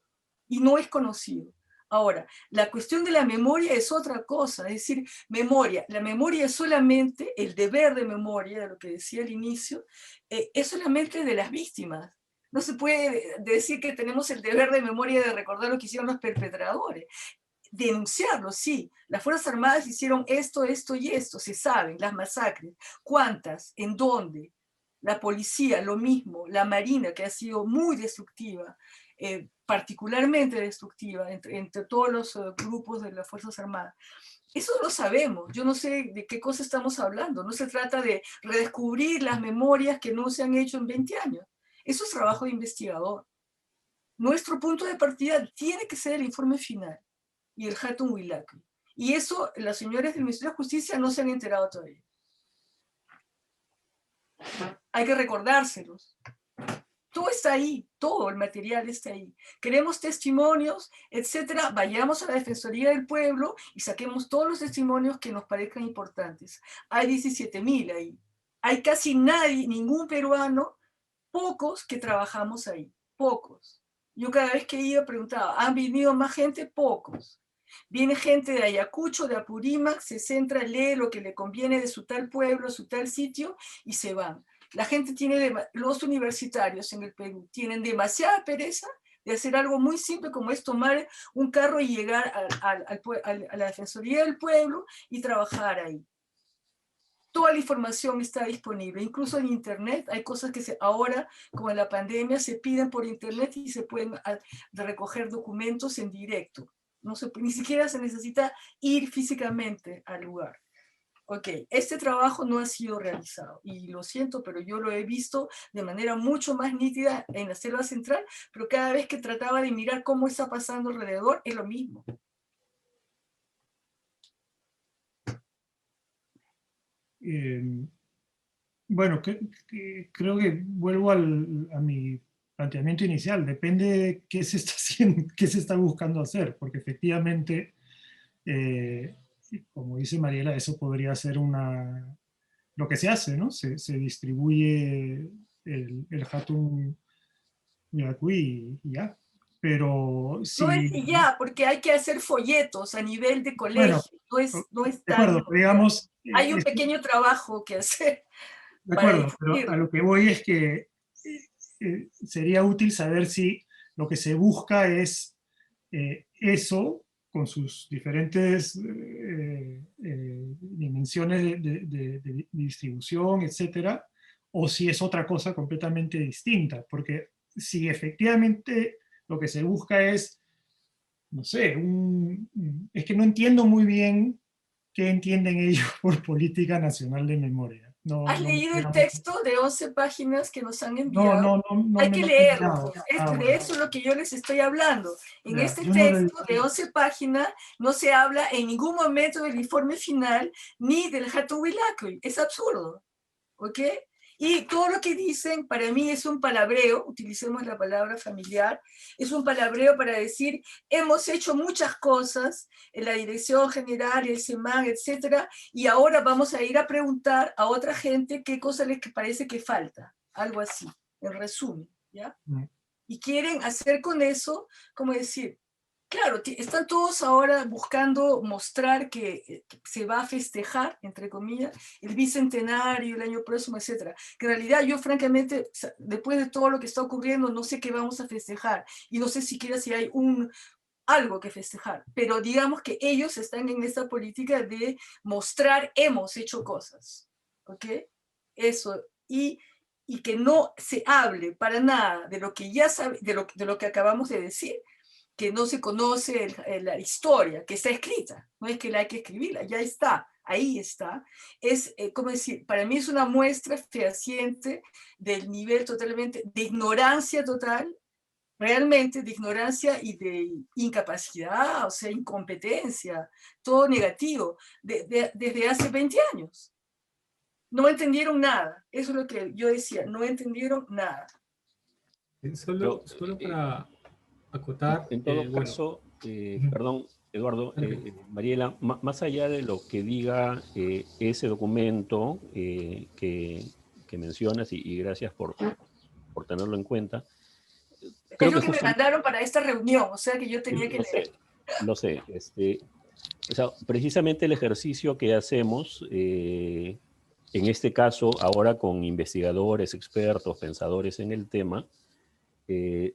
y no es conocido. Ahora, la cuestión de la memoria es otra cosa, es decir, la memoria es solamente, el deber de memoria, de lo que decía al inicio, es solamente de las víctimas. No se puede decir que tenemos el deber de memoria de recordar lo que hicieron los perpetradores. Denunciarlo, sí. Las Fuerzas Armadas hicieron esto, esto y esto, se saben, las masacres. ¿Cuántas? ¿En dónde? La policía, lo mismo. La Marina, que ha sido muy destructiva, particularmente destructiva entre todos los grupos de las Fuerzas Armadas. Eso lo sabemos. Yo no sé de qué cosa estamos hablando. No se trata de redescubrir las memorias que no se han hecho en 20 años. Eso es trabajo de investigador. Nuestro punto de partida tiene que ser el informe final y el Hatun Huilacoy. Y eso las señoras del Ministerio de Justicia no se han enterado todavía. Hay que recordárselos. Todo está ahí, todo el material está ahí. Queremos testimonios, etcétera. Vayamos a la Defensoría del Pueblo y saquemos todos los testimonios que nos parezcan importantes. Hay 17.000 ahí. Hay casi nadie, ningún peruano, pocos que trabajamos ahí, pocos. Yo cada vez que iba preguntaba, ¿han venido más gente? Pocos. Viene gente de Ayacucho, de Apurímac, se centra, lee lo que le conviene de su tal pueblo, su tal sitio y se van. La gente los universitarios en el Perú tienen demasiada pereza de hacer algo muy simple como es tomar un carro y llegar a la Defensoría del Pueblo y trabajar ahí. Toda la información está disponible, incluso en internet. Hay cosas que ahora, como en la pandemia, se piden por internet y se pueden recoger documentos en directo. Ni siquiera se necesita ir físicamente al lugar. Ok, este trabajo no ha sido realizado y lo siento, pero yo lo he visto de manera mucho más nítida en la selva central, pero cada vez que trataba de mirar cómo está pasando alrededor, es lo mismo. Bueno, creo que vuelvo a mi planteamiento inicial. Depende de qué se está haciendo, qué se está buscando hacer, porque efectivamente, como dice Mariela, eso podría ser lo que se hace, ¿no? Se distribuye el Hatun Miracuy y ya. Pero No es si, y ya, porque hay que hacer folletos a nivel de bueno, colegio, no es de tan... acuerdo, pero digamos, Hay un pequeño trabajo que hacer de para acuerdo, pero a difundirlo. lo que voy es que sería útil saber si lo que se busca es eso con sus diferentes dimensiones de distribución, etcétera, o si es otra cosa completamente distinta, porque si efectivamente lo que se busca es, no sé, es que no entiendo muy bien qué entienden ellos por política nacional de memoria. No, ¿Has no, leído el texto de 11 páginas que nos han no, enviado? no, no, no Hay me que lo he leerlo, terminado. pues. Ah, De bueno, eso es lo que yo les estoy hablando. En ya, este yo no lo he texto de 11 páginas no se habla en ningún momento del informe final ni del Hatuwilacoy. Es absurdo. ¿Ok? Y todo lo que dicen para mí es un palabreo, utilicemos la palabra familiar, es un palabreo para decir, hemos hecho muchas cosas en la dirección general, el SEMAN, etcétera, y ahora vamos a ir a preguntar a otra gente qué cosa les parece que falta, algo así, en resumen, ¿ya? Y quieren hacer con eso, como decir, claro, están todos ahora buscando mostrar que se va a festejar, entre comillas, el bicentenario el año próximo, etcétera. Que en realidad yo francamente, después de todo lo que está ocurriendo, no sé qué vamos a festejar y no sé siquiera si hay algo que festejar, pero digamos que ellos están en esta política de mostrar hemos hecho cosas, ¿ok? Eso, y que no se hable para nada de lo que ya sabe, de lo que acabamos de decir, que no se conoce la historia, que está escrita, no es que la hay que escribirla, ya está, ahí está. Es, ¿cómo decir? Para mí es una muestra fehaciente del nivel totalmente de ignorancia total, realmente de ignorancia y de incapacidad, o sea, incompetencia, todo negativo, desde hace 20 años. No entendieron nada, eso es lo que yo decía, no entendieron nada. Solo para acotar, En todo bueno. caso, perdón, Eduardo, Mariela, más allá de lo que diga ese documento que mencionas, y gracias por tenerlo en cuenta, Es creo lo que que me justamente... mandaron para esta reunión, o sea que yo tenía que leer. Lo sé. O sea, precisamente el ejercicio que hacemos, en este caso, ahora con investigadores, expertos, pensadores en el tema,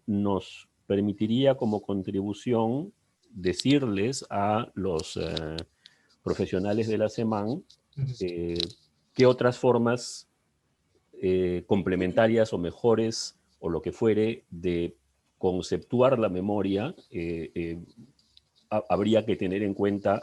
nos permitiría como contribución decirles a los profesionales de la SEMAN qué otras formas complementarias o mejores o lo que fuere de conceptuar la memoria habría que tener en cuenta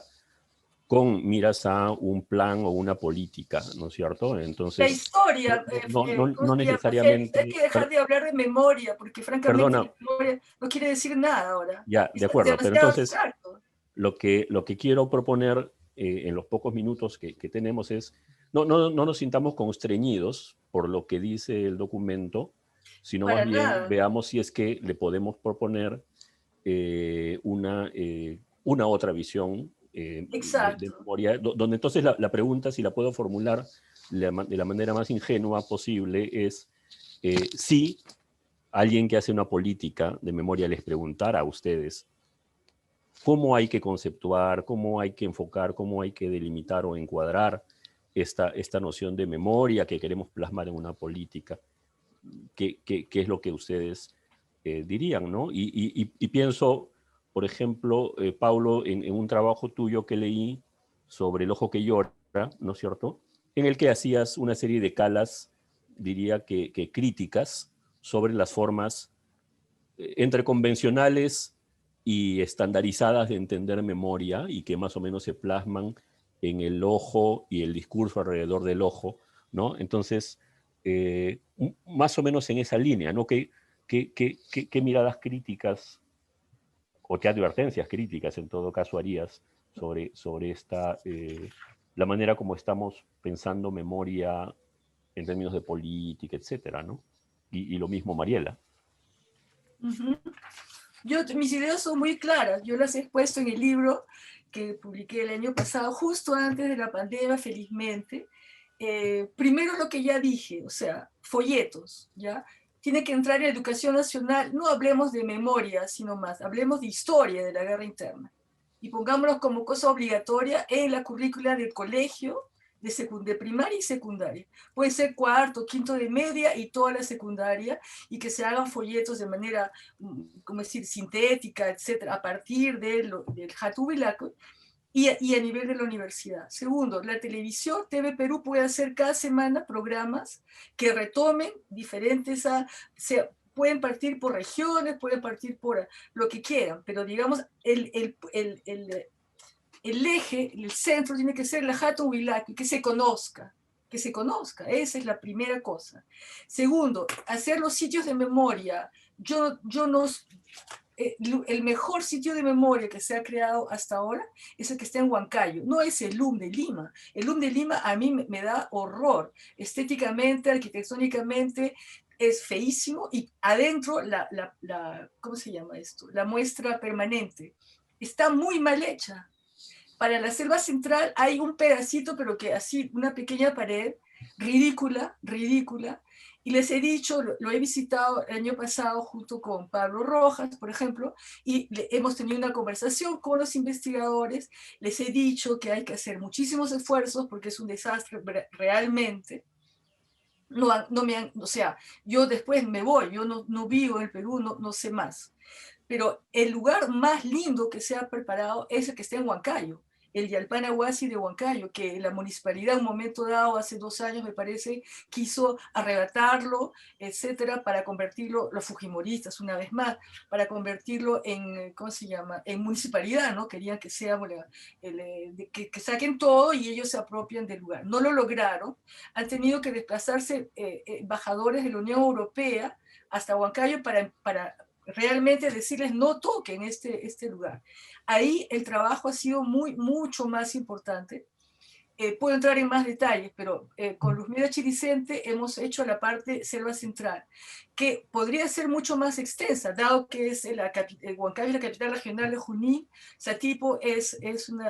con miras a un plan o una política, ¿no es cierto? La Entonces, historia, ¿cómo no se llama? Hay necesariamente... que dejar de hablar de memoria, porque francamente Perdona, la memoria no quiere decir nada ahora. ya, de Es acuerdo, pero demasiado entonces abstracto. lo que quiero proponer en los pocos minutos que tenemos es, no nos sintamos constreñidos por lo que dice el documento, sino más Para bien nada. veamos si es que le podemos proponer una otra visión de Exacto. memoria, donde entonces la pregunta, si la puedo formular de la manera más ingenua posible, es si alguien que hace una política de memoria les preguntara a ustedes cómo hay que conceptuar, cómo hay que enfocar, cómo hay que delimitar o encuadrar esta noción de memoria que queremos plasmar en una política, qué es lo que ustedes dirían, ¿no? Y pienso, por ejemplo, Paulo, en un trabajo tuyo que leí sobre el ojo que llora, ¿no es cierto? En el que hacías una serie de calas, diría que críticas, sobre las formas entre convencionales y estandarizadas de entender memoria y que más o menos se plasman en el ojo y el discurso alrededor del ojo, ¿no? Entonces, más o menos en esa línea, ¿no? ¿Qué miradas críticas o qué advertencias críticas en todo caso harías sobre esta, la manera como estamos pensando memoria en términos de política, etcétera, ¿no? Y lo mismo Mariela. Mis ideas son muy claras, yo las he expuesto en el libro que publiqué el año pasado, justo antes de la pandemia, felizmente. Primero lo que ya dije, o sea, folletos, ¿ya? Tiene que entrar en educación nacional, no hablemos de memoria, sino más, hablemos de historia de la guerra interna. Y pongámoslo como cosa obligatoria en la currícula del colegio, de primaria y secundaria. Puede ser cuarto, quinto de media y toda la secundaria, y que se hagan folletos de manera, ¿cómo decir?, sintética, etcétera, a partir del Jatubilaco y a nivel de la universidad. Segundo, la televisión, TV Perú puede hacer cada semana programas que retomen diferentes, pueden partir por regiones, pueden partir por lo que quieran, pero digamos, el eje, el centro tiene que ser la Jato Huilaco, que se conozca, esa es la primera cosa. Segundo, hacer los sitios de memoria. El mejor sitio de memoria que se ha creado hasta ahora es el que está en Huancayo, no es el LUM de Lima. El LUM de Lima a mí me da horror, estéticamente, arquitectónicamente, es feísimo, y adentro ¿cómo se llama esto? La muestra permanente está muy mal hecha. Para la selva central hay un pedacito, pero que así, una pequeña pared, ridícula, y les he dicho, lo he visitado el año pasado junto con Pablo Rojas, por ejemplo, y hemos tenido una conversación con los investigadores, les he dicho que hay que hacer muchísimos esfuerzos porque es un desastre realmente. O sea, yo después me voy, yo no vivo en el Perú, no sé más. Pero el lugar más lindo que se ha preparado es el que está en Huancayo, el Yalpana Huasi de Huancayo, que la municipalidad en un momento dado, hace 2 años me parece, quiso arrebatarlo, etcétera, para convertirlo, los fujimoristas una vez más, para convertirlo en, ¿cómo se llama?, en municipalidad, ¿no? Querían que sea, que saquen todo y ellos se apropian del lugar. No lo lograron, han tenido que desplazarse embajadores de la Unión Europea hasta Huancayo para realmente decirles no toquen este lugar. Ahí el trabajo ha sido mucho más importante. Puedo entrar en más detalles, pero con Luzmila Chiricente hemos hecho la parte selva central, que podría ser mucho más extensa, dado que es Huancayo es la capital regional de Junín, Satipo es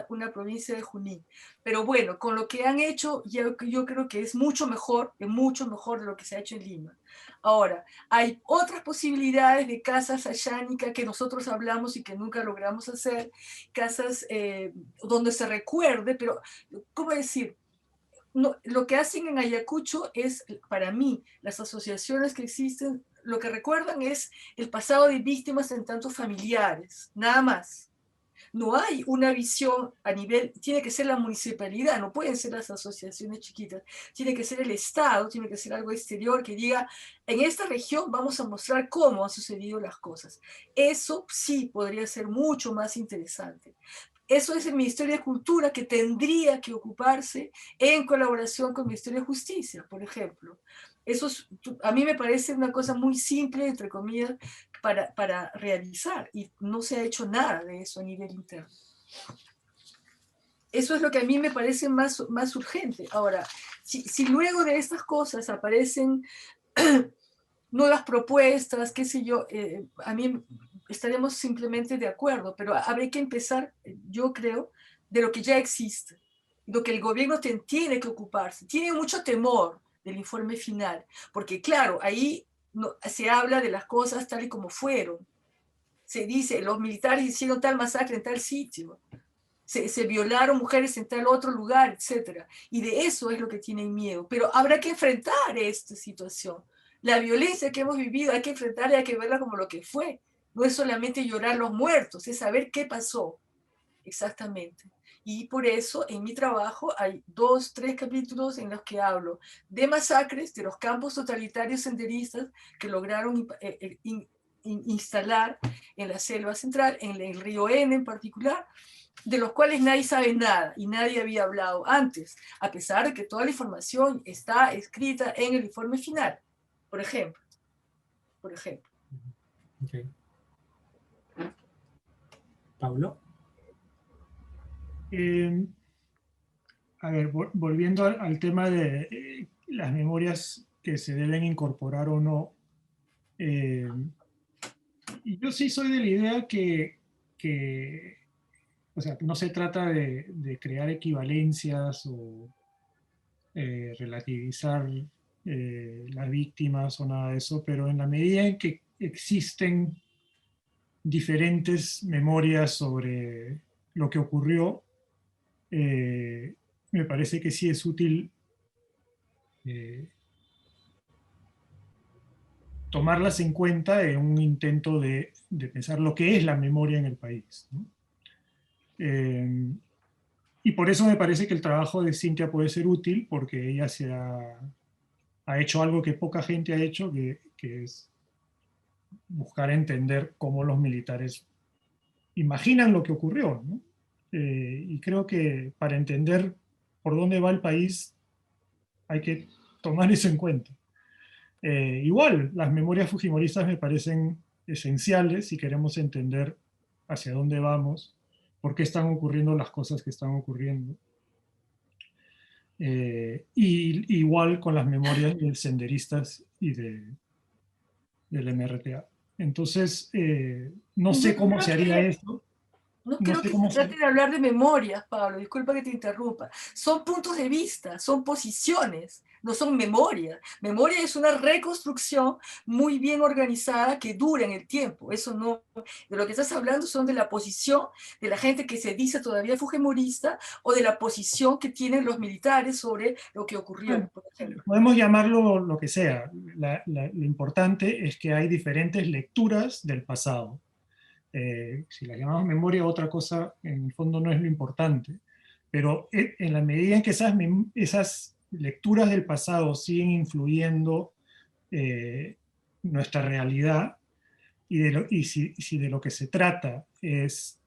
una provincia de Junín. Pero bueno, con lo que han hecho, yo creo que es mucho mejor de lo que se ha hecho en Lima. Ahora, hay otras posibilidades de casas ayánicas que nosotros hablamos y que nunca logramos hacer, casas donde se recuerde, pero, ¿cómo decir? No, lo que hacen en Ayacucho es, para mí, las asociaciones que existen, lo que recuerdan es el pasado de víctimas en tantos familiares, nada más. No hay una visión a nivel, tiene que ser la municipalidad, no pueden ser las asociaciones chiquitas, tiene que ser el Estado, tiene que ser algo exterior que diga, en esta región vamos a mostrar cómo han sucedido las cosas. Eso sí podría ser mucho más interesante. Eso es el Ministerio de Cultura, que tendría que ocuparse en colaboración con el Ministerio de Justicia, por ejemplo. Eso a mí me parece una cosa muy simple, entre comillas, para realizar, y no se ha hecho nada de eso a nivel interno. Eso es lo que a mí me parece más urgente. Ahora, si luego de estas cosas aparecen nuevas propuestas, qué sé yo, a mí estaremos simplemente de acuerdo, pero habrá que empezar, yo creo, de lo que ya existe, lo que el gobierno tiene que ocuparse. Tiene mucho temor del informe final, porque claro, ahí se habla de las cosas tal y como fueron. Se dice, los militares hicieron tal masacre en tal sitio, se violaron mujeres en tal otro lugar, etc. Y de eso es lo que tienen miedo. Pero habrá que enfrentar esta situación. La violencia que hemos vivido hay que enfrentarla y hay que verla como lo que fue. No es solamente llorar los muertos, es saber qué pasó exactamente. Y por eso en mi trabajo hay 2, 3 capítulos en los que hablo de masacres, de los campos totalitarios senderistas que lograron instalar en la selva central, en el río N en particular, de los cuales nadie sabe nada y nadie había hablado antes, a pesar de que toda la información está escrita en el informe final, por ejemplo. Okay. Pablo. A ver, volviendo al tema de las memorias que se deben incorporar o no, yo sí soy de la idea que o sea, no se trata de crear equivalencias o relativizar las víctimas o nada de eso, pero en la medida en que existen diferentes memorias sobre lo que ocurrió, me parece que sí es útil tomarlas en cuenta en un intento de pensar lo que es la memoria en el país, ¿no? Y por eso me parece que el trabajo de Cintia puede ser útil, porque ella ha hecho algo que poca gente ha hecho, que es buscar entender cómo los militares imaginan lo que ocurrió, ¿no? Y creo que para entender por dónde va el país hay que tomar eso en cuenta. Igual, las memorias fujimoristas me parecen esenciales si queremos entender hacia dónde vamos, por qué están ocurriendo las cosas que están ocurriendo. Y igual con las memorias de senderistas y del MRTA. Entonces, no sé cómo se haría esto. No creo que se trate de hablar de memorias, Pablo, disculpa que te interrumpa. Son puntos de vista, son posiciones, no son memorias. Memoria es una reconstrucción muy bien organizada que dura en el tiempo. Eso no, de lo que estás hablando son de la posición de la gente que se dice todavía fujimorista o de la posición que tienen los militares sobre lo que ocurrió, por ejemplo. Podemos llamarlo lo que sea. Lo importante es que hay diferentes lecturas del pasado. Si la llamamos memoria, otra cosa en el fondo no es lo importante, pero en la medida en que esas lecturas del pasado siguen influyendo nuestra realidad, y si de lo que se trata es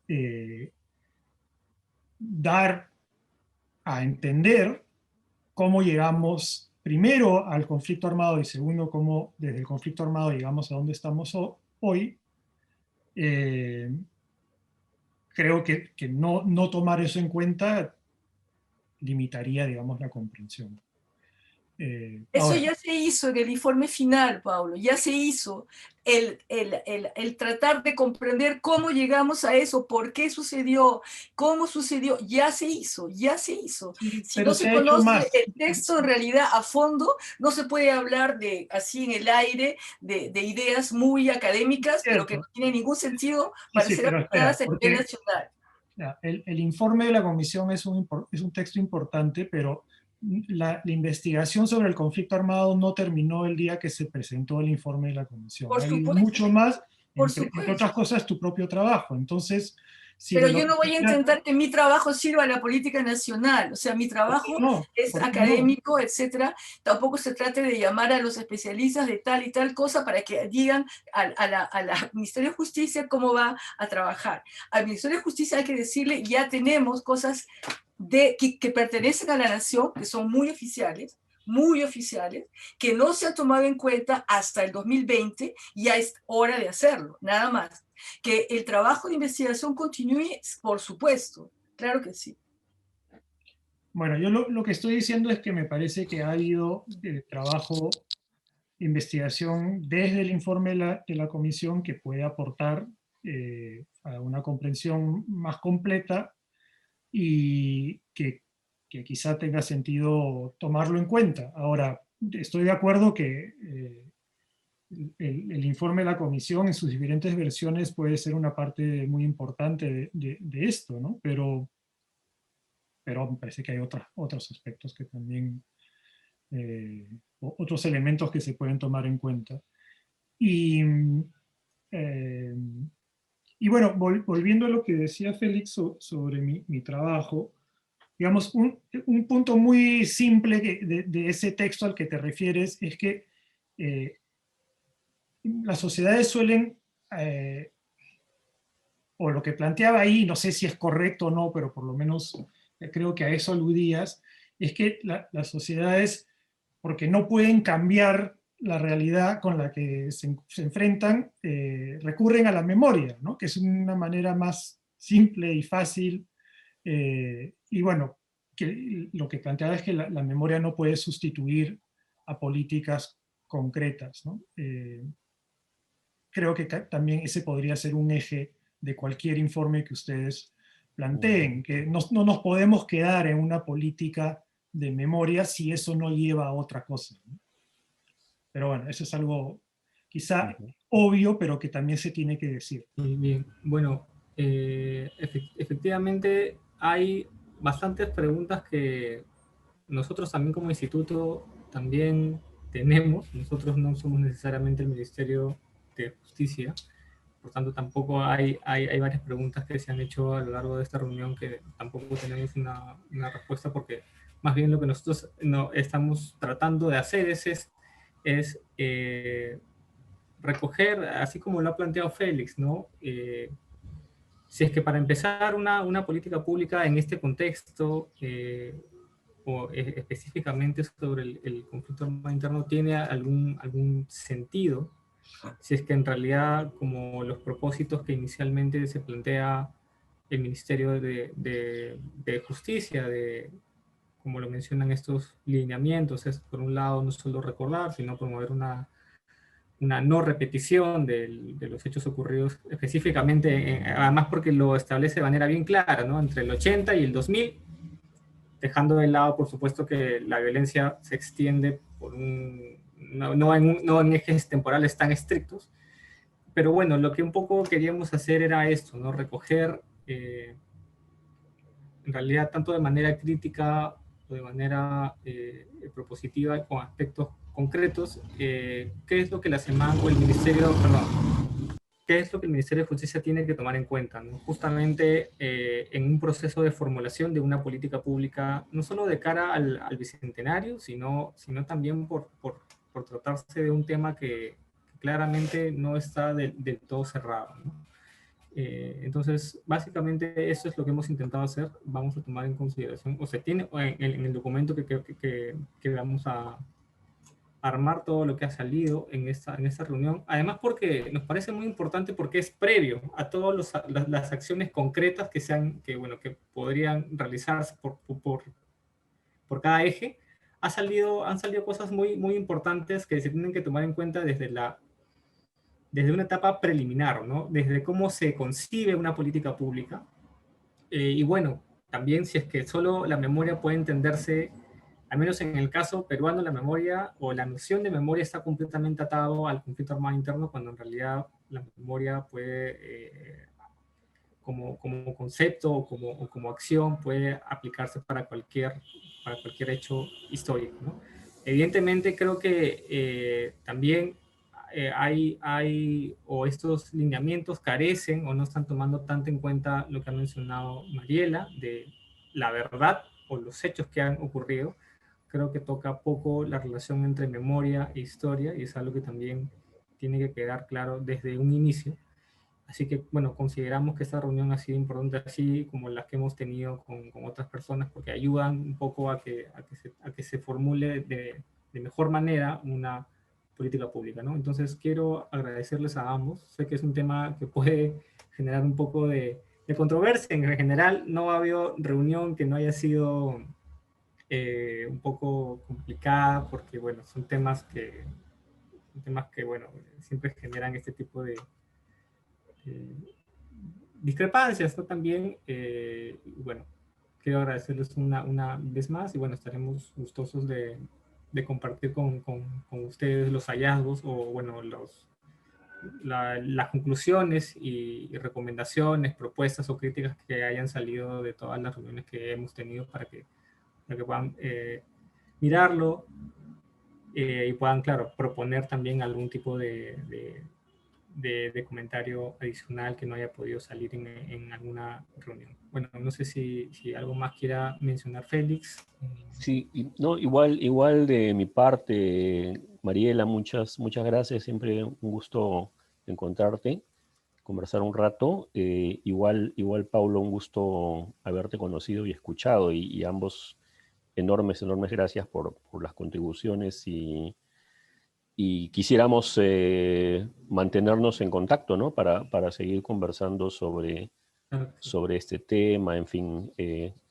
dar a entender cómo llegamos primero al conflicto armado y segundo, cómo desde el conflicto armado llegamos a donde estamos hoy, creo que no tomar eso en cuenta limitaría, digamos, la comprensión. Eso ya se hizo en el informe final, Pablo, ya se hizo el tratar de comprender cómo llegamos a eso, por qué sucedió, cómo sucedió, ya se hizo, ya se hizo. Si no se conoce el texto en realidad a fondo, no se puede hablar de así en el aire de ideas muy académicas, pero que no tienen ningún sentido para ser aplicadas en nivel nacional. El informe de la comisión es un texto importante, pero la investigación sobre el conflicto armado no terminó el día que se presentó el informe de la comisión. Hay mucho más, entre otras cosas, tu propio trabajo. Entonces, pero yo no voy a intentar que mi trabajo sirva a la política nacional. O sea, mi trabajo es académico, etcétera. Tampoco se trate de llamar a los especialistas de tal y tal cosa para que digan al Ministerio de Justicia cómo va a trabajar. Al Ministerio de Justicia hay que decirle, ya tenemos cosas que pertenecen a la nación, que son muy oficiales, que no se han tomado en cuenta hasta el 2020, ya es hora de hacerlo, nada más. Que el trabajo de investigación continúe, por supuesto, claro que sí. Bueno, yo lo que estoy diciendo es que me parece que ha habido trabajo de investigación desde el informe de la comisión que puede aportar a una comprensión más completa y que quizá tenga sentido tomarlo en cuenta. Ahora, estoy de acuerdo que el informe de la comisión en sus diferentes versiones puede ser una parte muy importante de esto, ¿no? Pero me parece que hay otros aspectos que también, otros elementos que se pueden tomar en cuenta. Y bueno, volviendo a lo que decía Félix sobre mi trabajo, digamos, un punto muy simple de ese texto al que te refieres es que las sociedades suelen o lo que planteaba ahí, no sé si es correcto o no, pero por lo menos creo que a eso aludías, es que las sociedades, porque no pueden cambiar la realidad con la que se enfrentan, recurren a la memoria, ¿no? Que es una manera más simple y fácil. Y bueno, que lo que planteaba es que la memoria no puede sustituir a políticas concretas, ¿no? Creo que también ese podría ser un eje de cualquier informe que ustedes planteen, que no nos podemos quedar en una política de memoria si eso no lleva a otra cosa, ¿no? Pero bueno, eso es algo quizá obvio, pero que también se tiene que decir. Bien, bueno, efectivamente hay bastantes preguntas que nosotros también como instituto también tenemos. Nosotros no somos necesariamente el Ministerio de Justicia, por tanto tampoco hay varias preguntas que se han hecho a lo largo de esta reunión que tampoco tenemos una respuesta, porque más bien lo que nosotros no, estamos tratando de hacer es recoger, así como lo ha planteado Félix, ¿no? Si es que para empezar una política pública en este contexto, o específicamente sobre el conflicto armado interno, tiene algún sentido, si es que en realidad, como los propósitos que inicialmente se plantea el Ministerio de Justicia, como lo mencionan estos lineamientos, es por un lado no solo recordar, sino promover una no repetición de los hechos ocurridos específicamente, además porque lo establece de manera bien clara, ¿no? Entre el 80 y el 2000, dejando de lado, por supuesto, que la violencia se extiende no en ejes temporales tan estrictos. Pero bueno, lo que un poco queríamos hacer era esto, ¿no? Recoger, en realidad, tanto de manera crítica o de manera propositiva, con aspectos concretos, qué es lo que la SEMAN o el Ministerio, perdón, qué es lo que el Ministerio de Justicia tiene que tomar en cuenta, ¿no? Justamente en un proceso de formulación de una política pública, no solo de cara al bicentenario, sino también por tratarse de un tema que claramente no está del todo cerrado, ¿no? Entonces, básicamente eso es lo que hemos intentado hacer. Vamos a tomar en consideración, o se tiene en el documento que vamos a armar todo lo que ha salido en esta reunión. Además, porque nos parece muy importante, porque es previo a todas las acciones concretas que podrían realizarse por cada eje. Han salido cosas muy, muy importantes que se tienen que tomar en cuenta desde una etapa preliminar, ¿no? Desde cómo se concibe una política pública. Y bueno, también si es que solo la memoria puede entenderse, al menos en el caso peruano, la memoria o la noción de memoria está completamente atado al conflicto armado interno, cuando en realidad la memoria puede, como concepto o como acción, puede aplicarse para cualquier hecho histórico, ¿no? Evidentemente creo que también o estos lineamientos carecen o no están tomando tanto en cuenta lo que ha mencionado Mariela, de la verdad o los hechos que han ocurrido. Creo que toca poco la relación entre memoria e historia, y es algo que también tiene que quedar claro desde un inicio. Así que, bueno, consideramos que esta reunión ha sido importante, así como las que hemos tenido con otras personas, porque ayudan un poco a que se formule de mejor manera una política pública, ¿no? Entonces, quiero agradecerles a ambos. Sé que es un tema que puede generar un poco de controversia. En general, no ha habido reunión que no haya sido un poco complicada, porque, bueno, son temas que, bueno, siempre generan este tipo de discrepancias, ¿no? También, bueno, quiero agradecerles una vez más, y bueno, estaremos gustosos de compartir con ustedes los hallazgos o, bueno, las conclusiones y recomendaciones, propuestas o críticas que hayan salido de todas las reuniones que hemos tenido, para que puedan mirarlo y puedan, claro, proponer también algún tipo de comentario adicional que no haya podido salir en alguna reunión. Bueno, no sé si algo más quiera mencionar Félix. Sí, no, igual de mi parte, Mariela, muchas gracias, siempre un gusto encontrarte. conversar un rato. Igual, Paulo, un gusto haberte conocido y escuchado, y ambos enormes gracias por las contribuciones, y quisiéramos mantenernos en contacto, ¿no? Para seguir conversando Claro que sí. sobre este tema. En fin,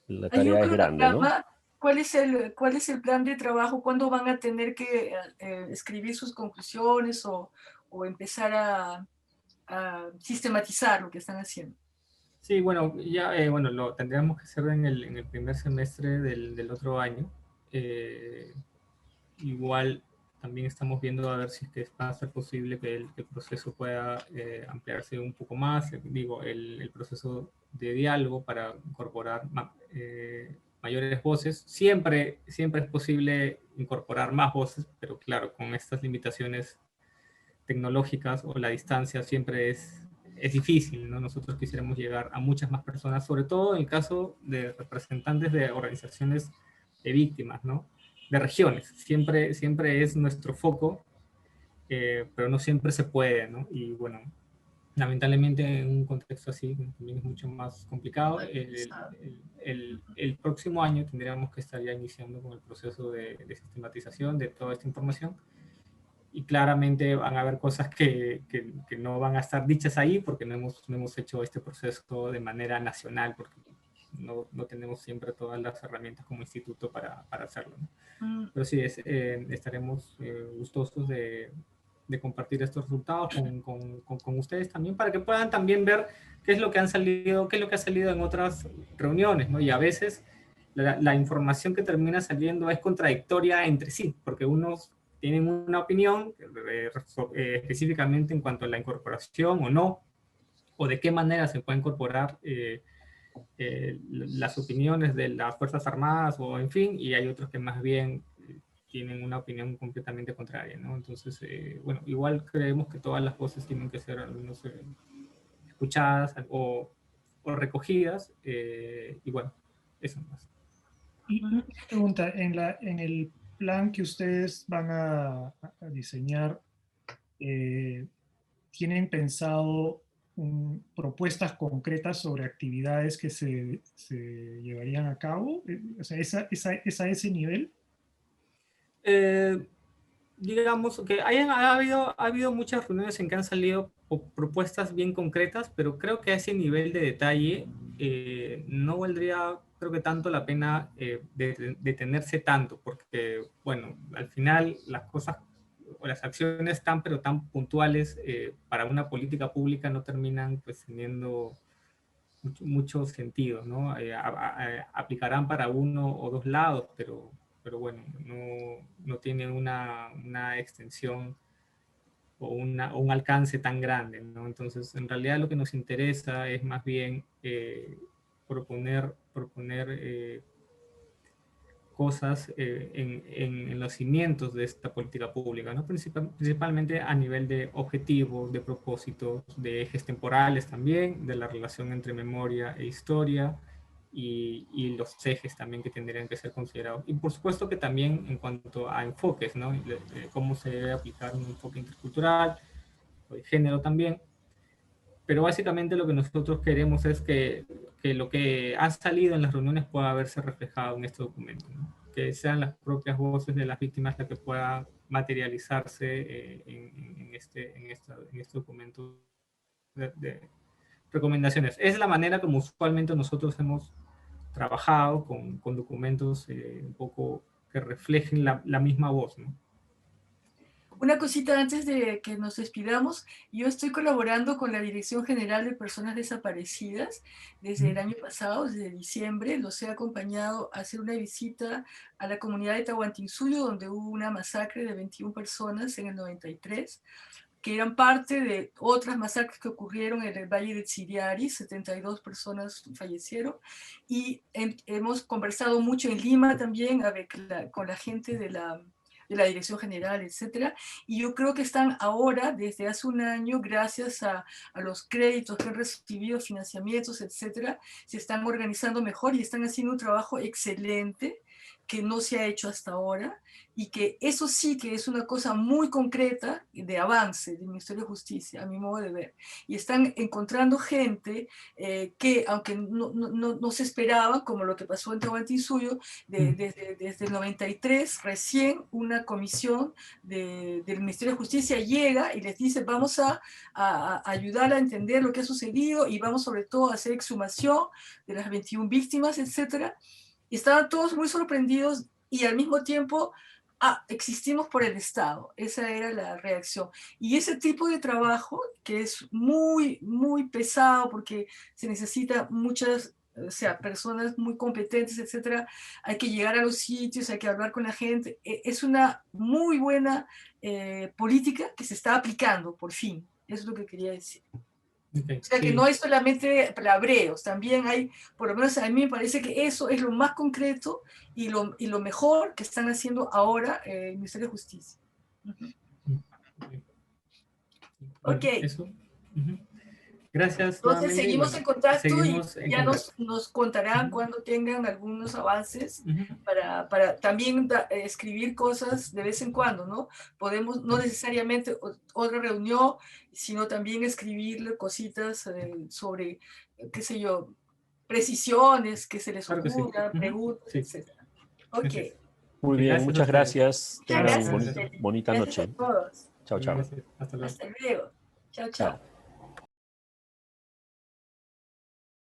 la Hay un tarea es grande, ¿no? cronograma. Cuál es el plan de trabajo? ¿Cuándo van a tener que escribir sus conclusiones o empezar a sistematizar lo que están haciendo? Sí, bueno, ya bueno, lo tendríamos que hacer en el primer semestre del otro año. Igual también estamos viendo a ver si es que va a ser posible que el proceso pueda ampliarse un poco más. Digo, el proceso de diálogo para incorporar mayores voces. Siempre es posible incorporar más voces, pero claro, con estas limitaciones tecnológicas o la distancia siempre es difícil, ¿no? Nosotros quisiéramos llegar a muchas más personas, sobre todo en el caso de representantes de organizaciones de víctimas, ¿no? De regiones. Siempre es nuestro foco, pero no siempre se puede, ¿no? Y bueno, lamentablemente en un contexto así también es mucho más complicado. El próximo año tendríamos que estar ya iniciando con el proceso de sistematización de toda esta información, y claramente van a haber cosas que no van a estar dichas ahí porque no hemos hecho este proceso de manera nacional, porque no tenemos siempre todas las herramientas como instituto para hacerlo, ¿no? Mm. Pero sí, estaremos gustosos de compartir estos resultados con ustedes también, para que puedan también ver qué es lo que ha salido en otras reuniones, ¿no? Y a veces la información que termina saliendo es contradictoria entre sí, porque unos tienen una opinión específicamente en cuanto a la incorporación o no, o de qué manera se puede incorporar las opiniones de las Fuerzas Armadas, o en fin, y hay otros que más bien tienen una opinión completamente contraria, ¿no? Entonces, bueno, igual creemos que todas las voces tienen que ser al menos escuchadas o recogidas, y bueno, eso más. Y una pregunta, en el plan que ustedes van a diseñar, ¿tienen pensado propuestas concretas sobre actividades que se llevarían a cabo? O sea, ¿es a ese nivel? Eh, digamos que ha habido muchas reuniones en que han salido propuestas bien concretas, pero creo que a ese nivel de detalle no valdría, creo que tanto la pena detenerse tanto, porque, bueno, al final las cosas o las acciones tan, pero tan puntuales para una política pública no terminan pues teniendo mucho sentido, ¿no? Aplicarán para uno o dos lados, pero bueno, no tiene una extensión o un alcance tan grande, ¿no? Entonces, en realidad lo que nos interesa es más bien proponer cosas en los cimientos de esta política pública, ¿no? Principalmente a nivel de objetivos, de propósitos, de ejes temporales también, de la relación entre memoria e historia, y los ejes también que tendrían que ser considerados. Y por supuesto que también en cuanto a enfoques, ¿no? De cómo se debe aplicar un enfoque intercultural, o de género también. Pero básicamente lo que nosotros queremos es que lo que ha salido en las reuniones pueda verse reflejado en este documento, ¿no? Que sean las propias voces de las víctimas las que puedan materializarse en este documento de recomendaciones. Es la manera como usualmente nosotros hemos trabajado con documentos un poco que reflejen la misma voz, ¿no? Una cosita antes de que nos despidamos, yo estoy colaborando con la Dirección General de Personas Desaparecidas desde el año pasado, desde diciembre. Los he acompañado a hacer una visita a la comunidad de Tahuantinsuyo, donde hubo una masacre de 21 personas en el 93, que eran parte de otras masacres que ocurrieron en el Valle de Chiriari. 72 personas fallecieron, y hemos conversado mucho en Lima también con la gente de la Dirección General, etcétera. Y yo creo que están ahora, desde hace un año, gracias a los créditos que han recibido, financiamientos, etcétera, se están organizando mejor y están haciendo un trabajo excelente que no se ha hecho hasta ahora, y que eso sí que es una cosa muy concreta de avance del Ministerio de Justicia, a mi modo de ver. Y están encontrando gente que, aunque no se esperaba, como lo que pasó en Tahuantinsuyo, desde el 93, recién una comisión del Ministerio de Justicia llega y les dice, vamos a ayudar a entender lo que ha sucedido y vamos sobre todo a hacer exhumación de las 21 víctimas, etc. Y estaban todos muy sorprendidos y al mismo tiempo, existimos por el Estado. Esa era la reacción. Y ese tipo de trabajo, que es muy, muy pesado porque se necesita muchas, o sea, personas muy competentes, etcétera, hay que llegar a los sitios, hay que hablar con la gente. Es una muy buena política que se está aplicando, por fin. Eso es lo que quería decir. Okay, O sea, que no es solamente palabreos, también hay, por lo menos a mí me parece que eso es lo más concreto y lo mejor que están haciendo ahora el Ministerio de Justicia. Bueno, Ok. eso. Gracias. Entonces seguimos en contacto seguimos y en ya contacto. nos contarán cuando tengan algunos avances Ujú. para también escribir cosas de vez en cuando, ¿no? Podemos, no necesariamente otra reunión, sino también escribirle cositas sobre, qué sé yo, precisiones que se les Claro que sí. ocurra, preguntas, Sí. etc. Ok. Gracias. Muy bien, Gracias a muchas ustedes. gracias. Muchas Tengan gracias. bonita Gracias noche. a todos. Chao, chao. Gracias. Hasta luego. Hasta luego. Chao, chao. Chao.